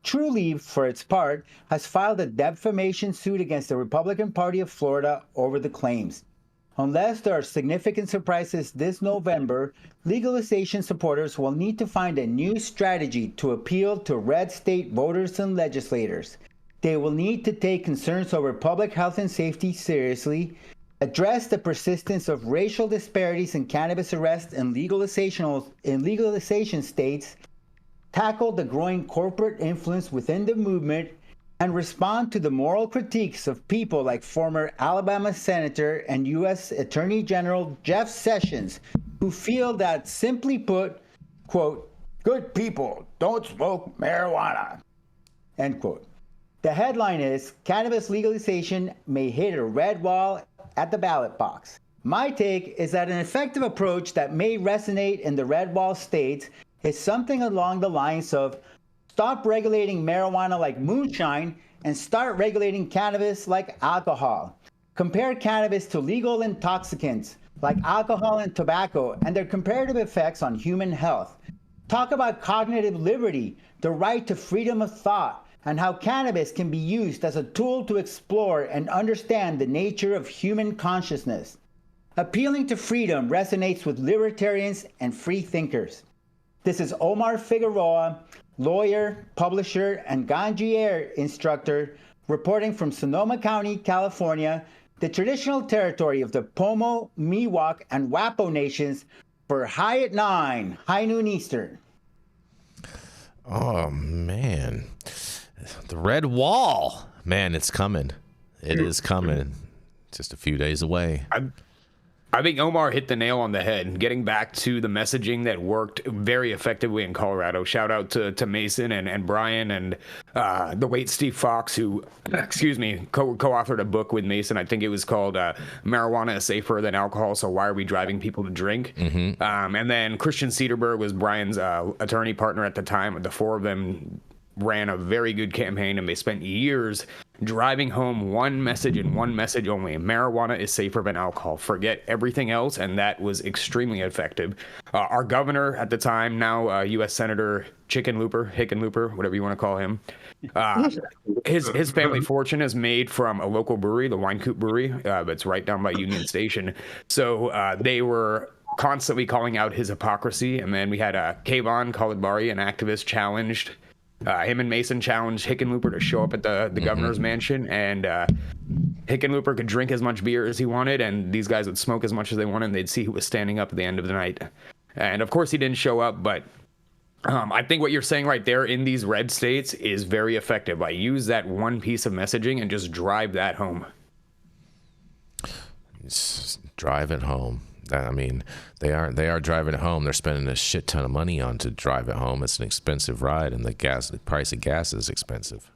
D: Trulieve, for its part, has filed a defamation suit against the Republican Party of Florida over the claims. Unless there are significant surprises this November, legalization supporters will need to find a new strategy to appeal to red state voters and legislators. They will need to take concerns over public health and safety seriously, address the persistence of racial disparities in cannabis arrest and legalization states, tackle the growing corporate influence within the movement, and respond to the moral critiques of people like former Alabama Senator and U.S. Attorney General Jeff Sessions, who feel that, simply put, quote, good people don't smoke marijuana, end quote. The headline is, cannabis legalization may hit a red wall at the ballot box. My take is that an effective approach that may resonate in the red wall states is something along the lines of stop regulating marijuana like moonshine and start regulating cannabis like alcohol. Compare cannabis to legal intoxicants like alcohol and tobacco and their comparative effects on human health. Talk about cognitive liberty, the right to freedom of thought, and how cannabis can be used as a tool to explore and understand the nature of human consciousness. Appealing to freedom resonates with libertarians and free thinkers. This is Omar Figueroa, lawyer, publisher, and ganjier instructor, reporting from Sonoma County, California, the traditional territory of the Pomo, Miwok, and Wapo nations, for High at 9, high noon Eastern.
A: Oh, man. The red wall. Man, it's coming. It is coming. Just a few days away.
C: I think Omar hit the nail on the head. Getting back to the messaging that worked very effectively in Colorado. Shout out to Mason and Brian and the late Steve Fox, who, co-authored a book with Mason. I think it was called Marijuana is Safer Than Alcohol, So Why Are We Driving People to Drink? Mm-hmm. And then Christian Cederberg was Brian's attorney partner at the time. The four of them ran a very good campaign, and they spent years driving home one message and one message only: marijuana is safer than alcohol. Forget everything else, and that was extremely effective. Our governor at the time, now U.S. Senator Hickenlooper, whatever you want to call him, his family fortune is made from a local brewery, the Wine Coop Brewery, that's right down by Union Station. So they were constantly calling out his hypocrisy, and then we had Kayvon Kalibari, an activist, challenged him and Mason challenged Hickenlooper to show up at the governor's mansion, and Hickenlooper could drink as much beer as he wanted, and these guys would smoke as much as they wanted, and they'd see who was standing up at the end of the night. And of course he didn't show up, but I think what you're saying right there in these red states is very effective. I use that one piece of messaging and just drive that home.
A: Just drive it home. I mean, they are driving it home. They're spending a shit ton of money on to drive it home. It's an expensive ride, and the price of gas is expensive.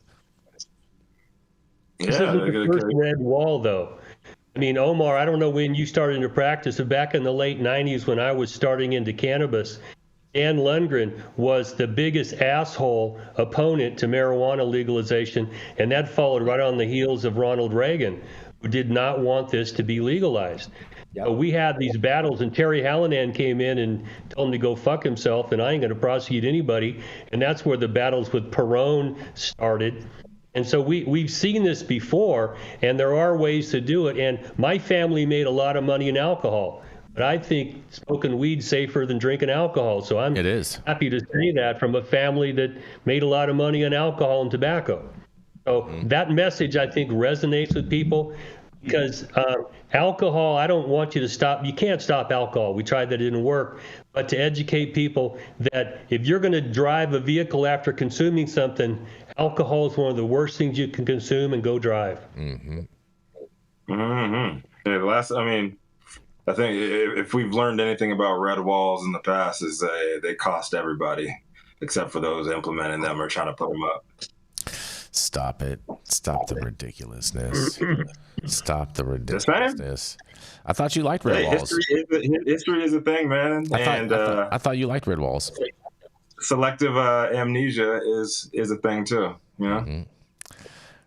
E: This isn't the first red wall, though. I mean, Omar, I don't know when you started into practice, but back in the late 90s when I was starting into cannabis, Dan Lundgren was the biggest asshole opponent to marijuana legalization, and that followed right on the heels of Ronald Reagan, who did not want this to be legalized. So we had these battles, and Terry Hallinan came in and told him to go fuck himself, and I ain't going to prosecute anybody. And that's where the battles with Perone started. And so we've seen this before, and there are ways to do it. And my family made a lot of money in alcohol, but I think smoking weed's safer than drinking alcohol. So I'm happy to say that from a family that made a lot of money on alcohol and tobacco. So that message, I think, resonates with people, because alcohol, I don't want you to stop. You can't stop alcohol. We tried that, it didn't work. But to educate people that if you're going to drive a vehicle after consuming something, alcohol is one of the worst things you can consume, and go drive.
B: Yeah, I think if we've learned anything about red walls in the past, is they cost everybody, except for those implementing them or trying to put them up.
A: Stop it. Stop the ridiculousness. Stop the ridiculousness. I thought you liked red walls.
B: History is a thing, man.
A: I thought you liked red walls.
B: Selective amnesia is a thing too. You know.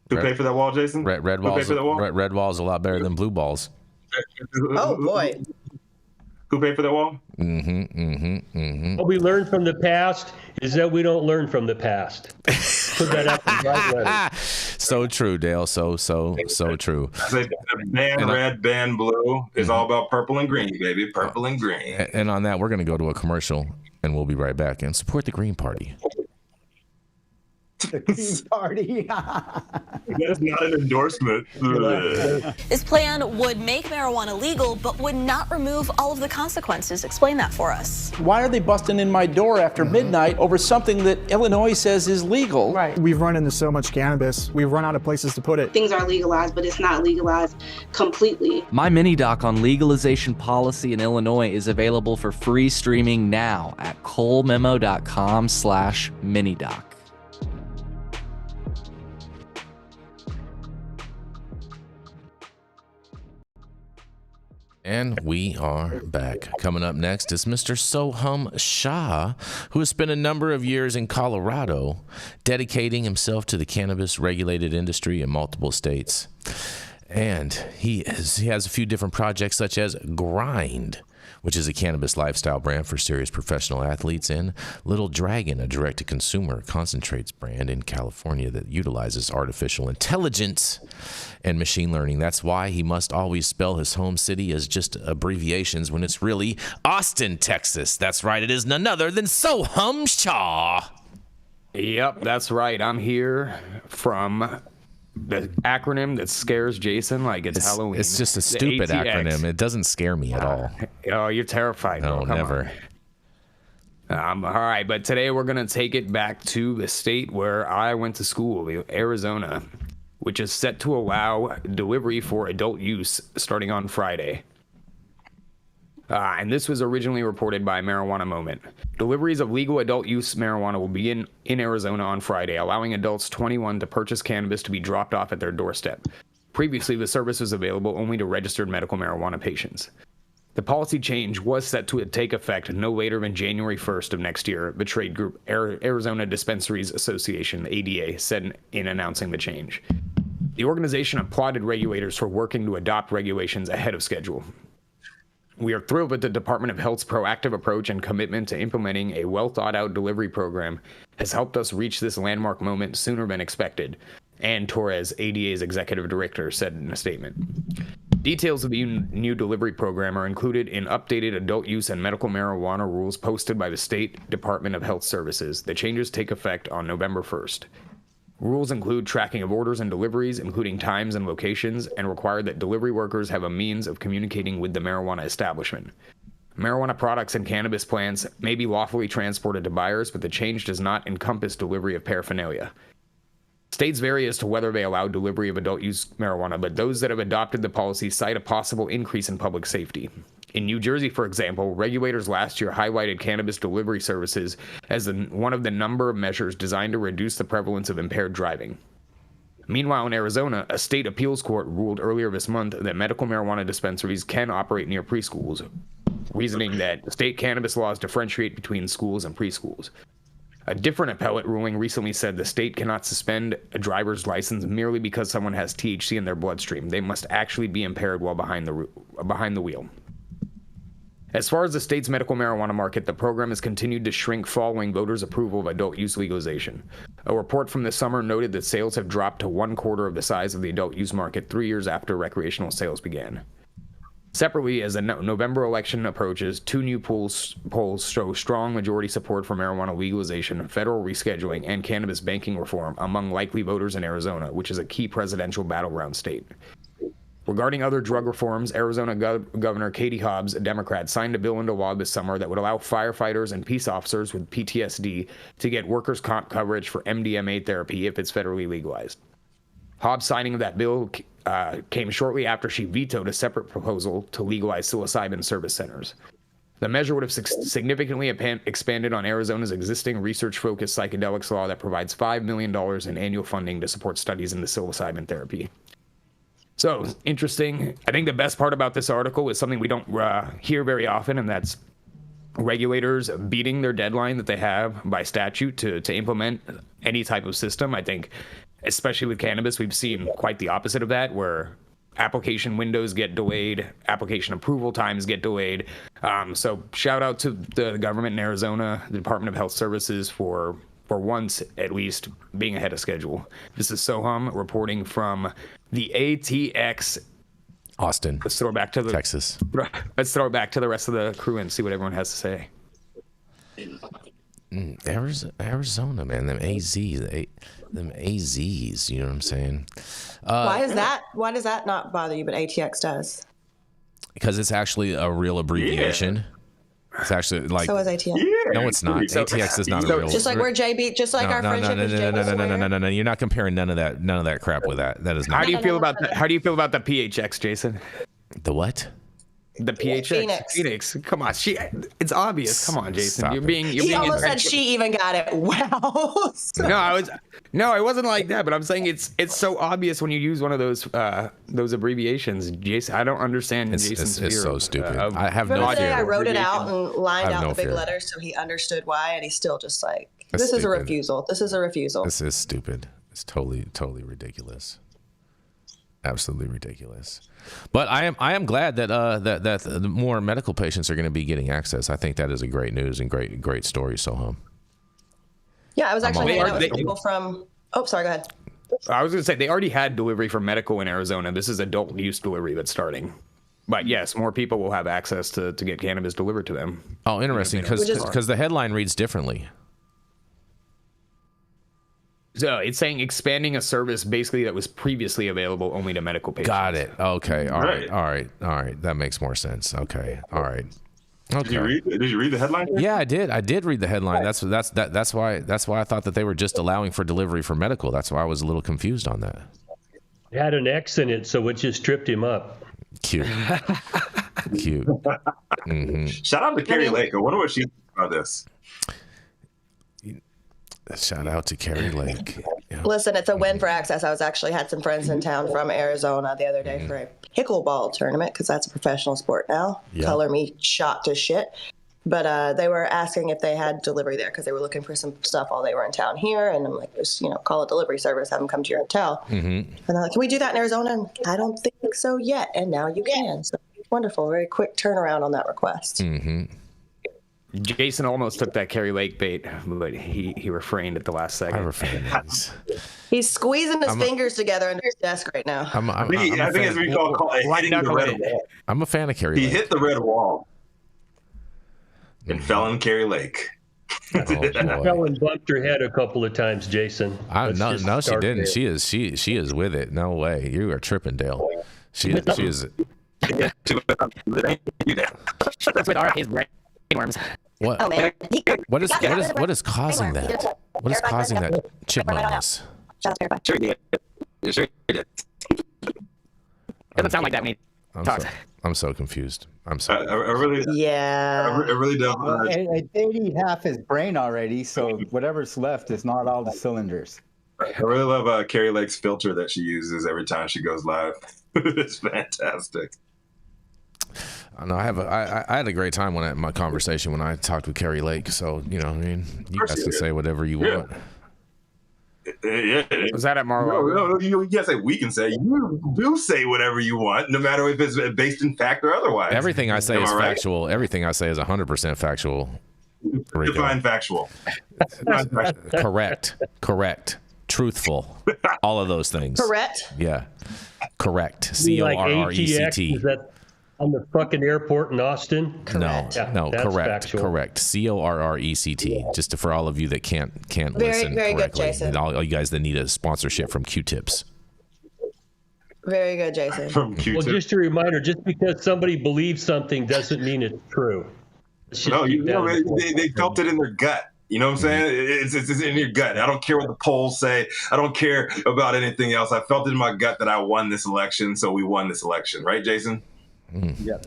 B: Who paid for that wall, Jason?
A: Red walls. Red walls a lot better than blue balls.
F: Oh boy.
B: Who paid for that wall?
F: Mm-hmm.
E: What we learned from the past is that we don't learn from the past. Put that up in bright letters.
A: So true, Dale. So true.
B: Band red, band blue is all about purple and green, baby. Purple and green.
A: And on that, we're going to go to a commercial, and we'll be right back and support the Green Party.
D: The Green Party.
B: That's not an endorsement.
H: This plan would make marijuana legal, but would not remove all of the consequences. Explain that for us.
I: Why are they busting in my door after midnight over something that Illinois says is legal?
J: Right. We've run into so much cannabis. We've run out of places to put it.
K: Things are legalized, but it's not legalized completely.
L: My mini doc on legalization policy in Illinois is available for free streaming now at colememo.com/minidoc.
A: And we are back. Coming up next is Mr. Sohum Shah, who has spent a number of years in Colorado dedicating himself to the cannabis regulated industry in multiple states. And he has a few different projects, such as Grind, which is a cannabis lifestyle brand for serious professional athletes, and Little Dragon, a direct-to-consumer concentrates brand in California that utilizes artificial intelligence and machine learning. That's why he must always spell his home city as just abbreviations when it's really Austin, Texas. That's right, it is none other than Sohum Shah.
C: Yep, that's right. I'm here from the acronym that scares Jason like it's Halloween.
A: It's just a stupid acronym. It doesn't scare me at all.
C: Oh, you're terrified.
A: No,
C: Come
A: never.
C: All right, but today we're going to take it back to the state where I went to school, Arizona, which is set to allow delivery for adult use starting on Friday. And this was originally reported by Marijuana Moment. Deliveries of legal adult use marijuana will begin in Arizona on Friday, allowing adults 21 to purchase cannabis to be dropped off at their doorstep. Previously, the service was available only to registered medical marijuana patients. The policy change was set to take effect no later than January 1st of next year, the trade group Arizona Dispensaries Association, ADA, said in announcing the change. The organization applauded regulators for working to adopt regulations ahead of schedule. We are thrilled that the Department of Health's proactive approach and commitment to implementing a well-thought-out delivery program has helped us reach this landmark moment sooner than expected, Ann Torres, ADA's executive director, said in a statement. Details of the new delivery program are included in updated adult use and medical marijuana rules posted by the State Department of Health Services. The changes take effect on November 1st. Rules include tracking of orders and deliveries, including times and locations, and require that delivery workers have a means of communicating with the marijuana establishment. Marijuana products and cannabis plants may be lawfully transported to buyers, but the change does not encompass delivery of paraphernalia. States vary as to whether they allow delivery of adult use marijuana, but those that have adopted the policy cite a possible increase in public safety. In New Jersey, for example, regulators last year highlighted cannabis delivery services as one of the number of measures designed to reduce the prevalence of impaired driving. Meanwhile, in Arizona, a state appeals court ruled earlier this month that medical marijuana dispensaries can operate near preschools, reasoning that state cannabis laws differentiate between schools and preschools. A different appellate ruling recently said the state cannot suspend a driver's license merely because someone has THC in their bloodstream. They must actually be impaired while behind the wheel. As far as the state's medical marijuana market, the program has continued to shrink following voters' approval of adult use legalization. A report from this summer noted that sales have dropped to 1/4 of the size of the adult use market 3 years after recreational sales began. Separately, as the November election approaches, 2 new polls show strong majority support for marijuana legalization, federal rescheduling, and cannabis banking reform among likely voters in Arizona, which is a key presidential battleground state. Regarding other drug reforms, Arizona Governor Katie Hobbs, a Democrat, signed a bill into law this summer that would allow firefighters and peace officers with PTSD to get workers' comp coverage for MDMA therapy if it's federally legalized. Hobbs' signing of that bill came shortly after she vetoed a separate proposal to legalize psilocybin service centers. The measure would have significantly expanded on Arizona's existing research-focused psychedelics law that provides $5 million in annual funding to support studies into psilocybin therapy. So, interesting. I think the best part about this article is something we don't hear very often, and that's regulators beating their deadline that they have by statute to implement any type of system. I think, especially with cannabis, we've seen quite the opposite of that, where application windows get delayed, application approval times get delayed. So shout out to the government in Arizona, the Department of Health Services, for once at least being ahead of schedule. This is Sohum reporting from the ATX
A: Austin.
C: Let's throw it back to
A: Texas.
C: Let's throw it back to the rest of the crew and see what everyone has to say.
A: Arizona, man, them AZs, you know what I'm saying?
F: Why does that not bother you, but ATX does?
A: Because it's actually a real abbreviation. Yeah. It's actually like.
F: So is ATX.
A: Yeah. No, it's not. ATX is not a real.
F: Just like we're JB, just like our friendship is JB.
A: No. You're not comparing none of that crap with that. That is not.
C: How do you feel about that? How do you feel about the PHX, Jason?
A: The what?
C: The PHX. Phoenix. Come on, it's obvious. Come on, Jason.
A: Stop
C: you're being.
F: He almost said she even got it. Wow.
C: No, it wasn't like that. But I'm saying it's so obvious when you use one of those abbreviations, Jason. I don't understand Jason's fear.
A: It's so stupid.
C: I
A: have no idea.
F: I wrote it out and lined out the big letters so he understood why, and he's still just like, this is a refusal. This is a refusal.
A: This is stupid. It's totally ridiculous. Absolutely ridiculous. But I am glad that that more medical patients are going to be getting access. I think that is a great news and great story, Sohum.
F: Yeah, I was actually hanging out with people from. Oh, sorry. Go ahead.
C: I was going to say they already had delivery for medical in Arizona. This is adult use delivery that's starting. But yes, more people will have access to get cannabis delivered to them.
A: Oh, interesting, because the headline reads differently.
C: So it's saying expanding a service basically that was previously available only to medical patients.
A: Got it. Okay. All right. That makes more sense. Okay. All right. Okay.
B: Did you read the headline?
A: Yeah, I did. I did read the headline. That's why I thought that they were just allowing for delivery for medical. That's why I was a little confused on that.
E: It had an X in it, so it just tripped him up.
A: Cute. Mm-hmm.
B: Shout out to Carrie Lake. I wonder what she thinks about this.
A: Shout out to Carrie Lake. Yeah.
F: Listen, it's a win for access. I had some friends in town from Arizona the other day for a pickleball tournament, because that's a professional sport now. Yeah. Color me shocked as shit. But they were asking if they had delivery there because they were looking for some stuff while they were in town here. And I'm like, just, call a delivery service, have them come to your hotel. Mm-hmm. And they're like, can we do that in Arizona? And I don't think so yet. And now you can. So wonderful. Very quick turnaround on that request.
A: Mm-hmm.
C: Jason almost took that Carrie Lake bait, but he refrained at the last second.
A: I refrained.
F: He's squeezing his fingers together under his desk right now.
B: I think it's what you call hitting the red wall.
A: I'm a fan of Carrie Lake.
B: He hit the red wall and fell in Carrie Lake.
E: Helen bumped her head a couple of times, Jason.
A: No, she didn't. There. She is with it. No way. You are tripping, Dale. She is.
C: That's with his brainworms.
A: What?
F: Oh, man.
A: What is causing that? What is causing that chipmunkness?
C: Sure did. Doesn't sound like that, mate.
A: I'm so confused. I'm sorry.
B: I really don't.
D: Well, it's 80 half his brain already, so whatever's left is not all the cylinders.
B: I really love Carrie Lake's filter that she uses every time she goes live. It's fantastic.
A: No, I had a great time in my conversation when I talked with Carrie Lake. So you know, I mean, you guys can say whatever you want.
B: Yeah.
C: Was that at Mar-a-Lago?
B: No, you can't say we can say. You do say whatever you want, no matter if it's based in fact or otherwise.
A: Everything I say is factual. Everything I say is 100% factual. Rico.
B: Define factual.
A: Correct. Truthful. All of those things.
F: Correct.
A: Yeah. Correct.
E: Like
A: CORRECT.
E: ATX, is that on the fucking airport in Austin?
F: Correct.
A: No,
E: that's
A: correct.
E: factual.
A: Correct. CORRECT. Just for all of you that can't listen
F: very good,
A: correctly.
F: Jason.
A: And all you guys that need a sponsorship from Q-Tips.
F: Very good, Jason.
B: From Q-Tip.
E: Well, just a reminder, just because somebody believes something doesn't mean it's true.
B: No, they felt it in their gut. You know what I'm saying? It's in your gut. I don't care what the polls say. I don't care about anything else. I felt it in my gut that I won this election, so we won this election. Right, Jason?
E: Yeah.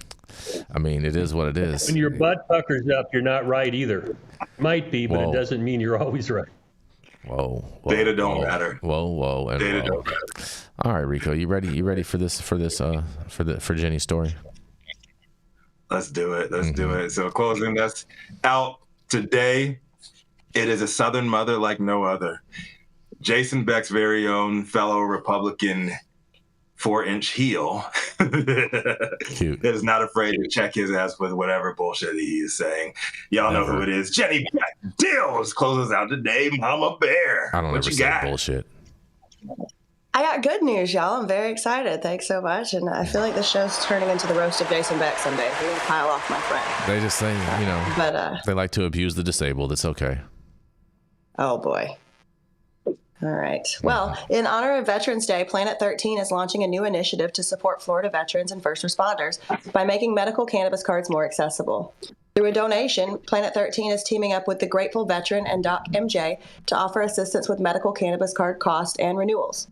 A: I mean, it is what it is.
E: When your butt puckers up, you're not right either. Might be, but it doesn't mean you're always right.
A: Whoa.
B: Data don't matter.
A: Whoa. And
B: Data
A: whoa.
B: don't matter.
A: All right, Rico, you ready? You ready for Jenny's story?
B: Let's do it. Let's do it. So closing that's out today. It is a Southern mother like no other. Jason Beck's very own fellow Republican 4-inch heel is not afraid to check his ass with whatever bullshit he is saying. Y'all know who it is. Jenny Beck Dills closes out today. Mama Bear.
A: I don't
B: what
A: ever
B: you
A: say
B: got?
A: bullshit.
F: I got good news, y'all. I'm very excited. Thanks so much. And I feel like this show's turning into the roast of Jason Beck someday. We're going to pile off my friend.
A: They just say, they like to abuse the disabled. It's okay.
F: Oh, boy. All right. Well, in honor of Veterans Day, Planet 13 is launching a new initiative to support Florida veterans and first responders by making medical cannabis cards more accessible. Through a donation, Planet 13 is teaming up with the Grateful Veteran and Doc MJ to offer assistance with medical cannabis card cost and renewals.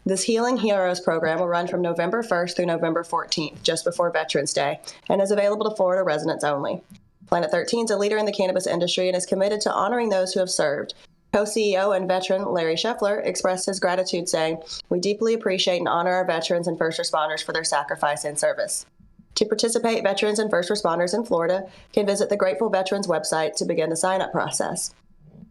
F: This Healing Heroes program will run from November 1st through November 14th, just before Veterans Day, and is available to Florida residents only. Planet 13 is a leader in the cannabis industry and is committed to honoring those who have served. Co-CEO and veteran Larry Schafer expressed his gratitude, saying, "We deeply appreciate and honor our veterans and first responders for their sacrifice and service." To participate, veterans and first responders in Florida can visit the Grateful Veterans website to begin the sign-up process.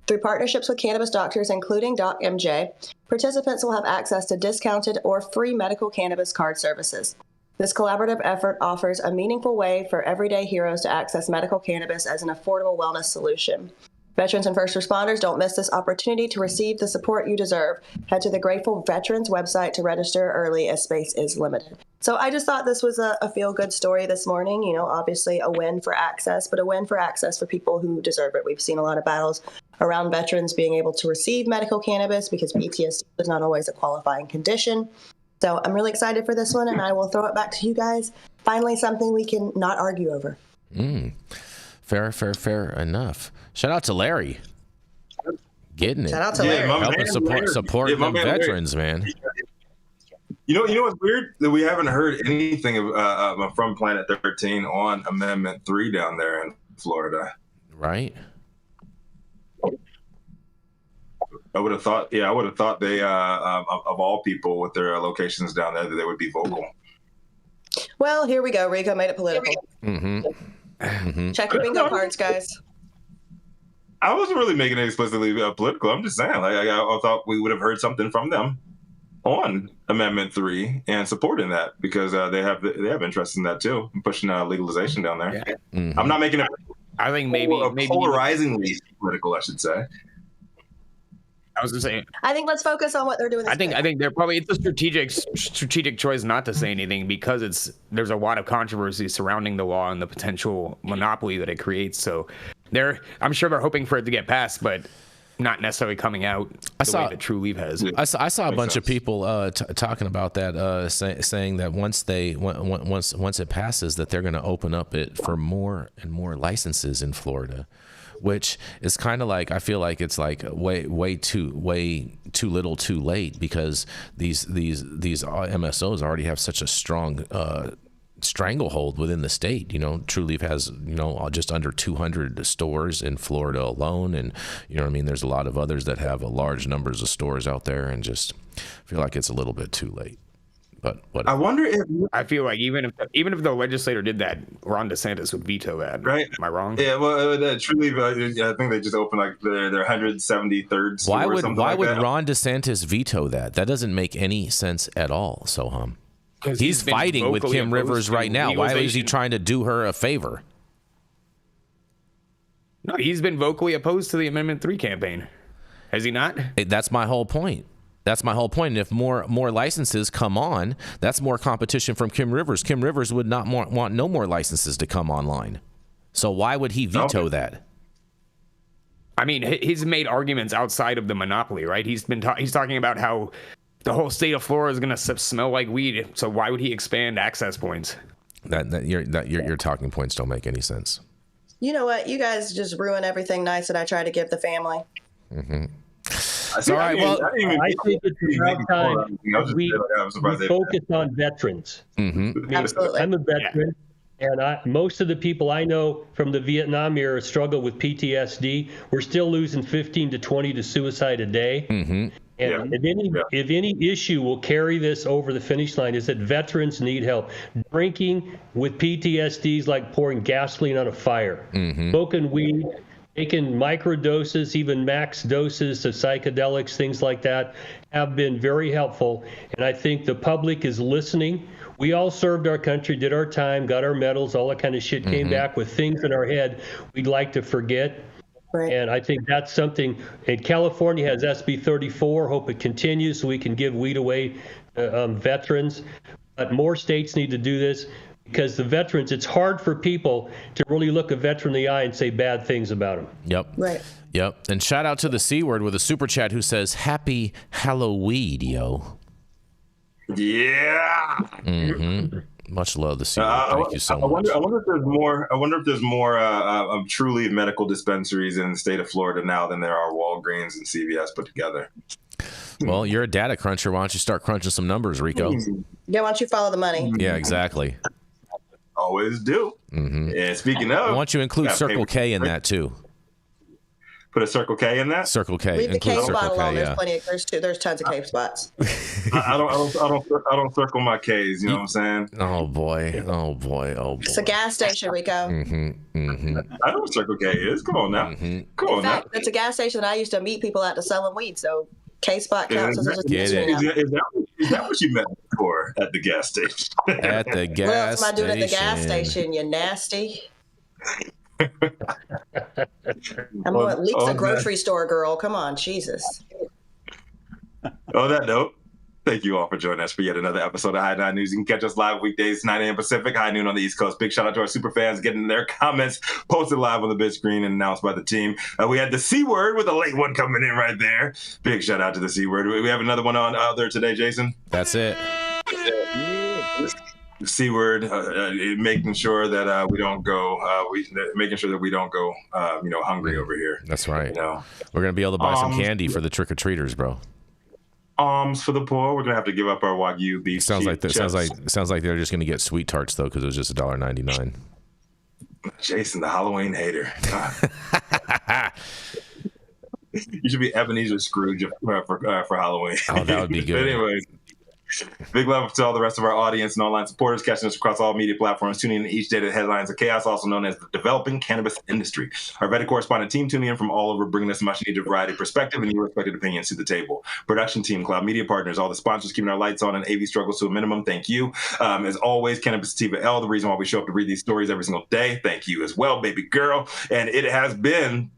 F: Through partnerships with cannabis doctors, including Doc MJ, participants will have access to discounted or free medical cannabis card services. This collaborative effort offers a meaningful way for everyday heroes to access medical cannabis as an affordable wellness solution. Veterans and first responders, don't miss this opportunity to receive the support you deserve. Head to the Grateful Veterans website to register early as space is limited. So I just thought this was a feel-good story this morning. You know, obviously a win for access, but a win for access for people who deserve it. We've seen a lot of battles around veterans being able to receive medical cannabis because PTSD is not always a qualifying condition. So I'm really excited for this one, and I will throw it back to you guys. Finally, something we can not argue over.
A: Fair enough. Shout out to Larry. Getting it.
F: Shout out to Larry.
A: Helping support them veterans, man.
B: You know what's weird? That we haven't heard anything from Planet 13 on Amendment 3 down there in Florida.
A: Right.
B: I would have thought they, of all people with their locations down there, that they would be vocal.
F: Well, here we go. Rico made it political. Check your bingo cards, guys.
B: I wasn't really making it explicitly political. I'm just saying, I thought we would have heard something from them on Amendment 3 and supporting that, because they have interest in that too, pushing legalization down there. Yeah. I'm not making it.
C: I think maybe
B: polarizingly political, I should say.
C: I was just saying.
F: I think let's focus on what they're doing.
C: I think they're probably, it's a strategic choice not to say anything, because there's a lot of controversy surrounding the law and the potential monopoly that it creates. So I'm sure they're hoping for it to get passed, but not necessarily coming out the way that True Leaf has.
A: I saw a bunch of people talking about that, saying that once it passes, that they're going to open up it for more and more licenses in Florida, which is kind of like, I feel like it's like way too little too late, because these MSOs already have such a strong stranglehold within the state. You know, True Leaf has, just under 200 stores in Florida alone, and there's a lot of others that have large numbers of stores out there, and just feel like it's a little bit too late. But whatever.
B: I wonder if
C: I feel like even if the legislator did that, Ron DeSantis would veto that.
B: Right?
C: Am I wrong?
B: Yeah. Well, truly, I think they just opened like their 173rd store.
A: Why would Ron DeSantis veto that? That doesn't make any sense at all, Sohum. He's fighting with Kim Rivers right now. Why is he trying to do her a favor?
C: No, he's been vocally opposed to the Amendment 3 campaign. Has he not?
A: That's my whole point. That's my whole point. And if more licenses come on, that's more competition from Kim Rivers. Kim Rivers would not want no more licenses to come online. So why would he veto that?
C: I mean, he's made arguments outside of the monopoly, right? He's talking about how the whole state of Florida is going to smell like weed. So why would he expand access points?
A: Your talking points don't make any sense.
F: You know what? You guys just ruin everything nice that I try to give the family.
A: Mm-hmm.
E: All right. Well, I think it's about time we focus on veterans.
A: Mm-hmm.
F: Absolutely.
E: I'm a veteran, and most of the people I know from the Vietnam era struggle with PTSD. We're still losing 15 to 20 to suicide a day.
A: Mm-hmm.
E: And if any issue will carry this over the finish line is that veterans need help. Drinking with PTSD is like pouring gasoline on a fire.
A: Mm-hmm.
E: Smoking weed, taking microdoses, even max doses of psychedelics, things like that, have been very helpful. And I think the public is listening. We all served our country, did our time, got our medals, all that kind of shit, came back with things in our head we'd like to forget.
F: Right.
E: And I think that's something, and California has SB 34, hope it continues so we can give weed away veterans. But more states need to do this because the veterans, it's hard for people to really look a veteran in the eye and say bad things about them.
A: Yep.
F: Right.
A: Yep. And shout out to the C word with a super chat who says, Happy Halloween, yo.
B: Yeah.
A: Mm-hmm. Much love the C word. Thank you so much.
B: I wonder if there's more. I wonder if there's more of truly medical dispensaries in the state of Florida now than there are Walgreens and CVS put together.
A: Well, you're a data cruncher. Why don't you start crunching some numbers, Rico?
F: Yeah, why don't you follow the money?
A: Yeah, exactly.
B: Always do.
A: Mm-hmm.
B: And speaking of,
A: why don't you include Circle K in that too?
B: Put a Circle K in that.
A: Circle K.
F: Leave the K
A: Circle
F: spot alone.
A: K,
F: There's plenty of there's tons of K spots.
B: I don't circle my K's. You know what I'm saying?
A: Oh boy.
F: It's a gas station, Rico.
A: Mm-hmm. Mm-hmm.
B: I know what Circle K is. Come on now.
A: Mm-hmm.
B: Come on
F: In fact, it's a gas station that I used to meet people at to selling weed. So K spot counts as a dispensary now.
B: Is that what you meant for at the gas station?
A: At the gas
F: What else am I doing
A: station.
F: at the gas station? You nasty. I'm at least a grocery store girl. Come on, Jesus.
B: On that note, thank you all for joining us for yet another episode of High 9 News. You can catch us live weekdays, 9 a.m. Pacific, high noon on the East Coast. Big shout out to our super fans getting their comments posted live on the big screen and announced by the team. We had the C word with a late one coming in right there. Big shout out to the C word. We have another one on out there today, Jason.
A: That's it.
B: C word, making sure that we don't go, hungry over here.
A: That's right.
B: You know?
A: We're gonna be able to buy some candy for the trick or treaters, bro.
B: Alms for the poor. We're gonna have to give up our Wagyu beef.
A: Sounds like they're just gonna get sweet tarts though, because it was just $1.99.
B: Jason, the Halloween hater. You should be Ebenezer Scrooge for Halloween.
A: Oh, that would be good.
B: But anyways, big love to all the rest of our audience and online supporters catching us across all media platforms, tuning in each day to the headlines of chaos, also known as the developing cannabis industry. Our vetted correspondent team tuning in from all over, bringing us much needed variety of perspective and your respected opinions to the table. Production team, cloud media partners, all the sponsors keeping our lights on and AV struggles to a minimum. Thank you. As always, Cannabis Sativa L, the reason why we show up to read these stories every single day. Thank you as well, baby girl. And it has been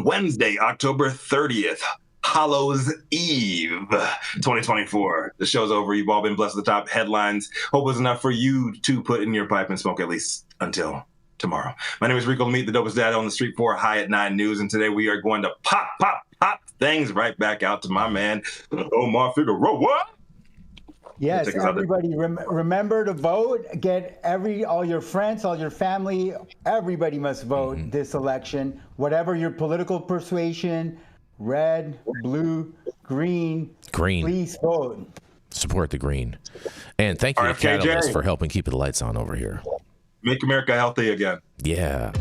B: Wednesday, October 30th. Hallows Eve 2024. The show's over. You've all been blessed with the top headlines. Hope was enough for you to put in your pipe and smoke at least until tomorrow. My name is Rico Lamitte, the dopest dad on the street for High at 9 News, and today we are going to pop things right back out to my man, Omar Figueroa.
D: Yes, everybody, remember to vote. Get all your friends, all your family. Everybody must vote this election. Whatever your political persuasion, red, blue, green. Please vote.
A: Support the green. And thank you to Cannabis for helping keep the lights on over here.
B: Make America healthy again.
A: Yeah.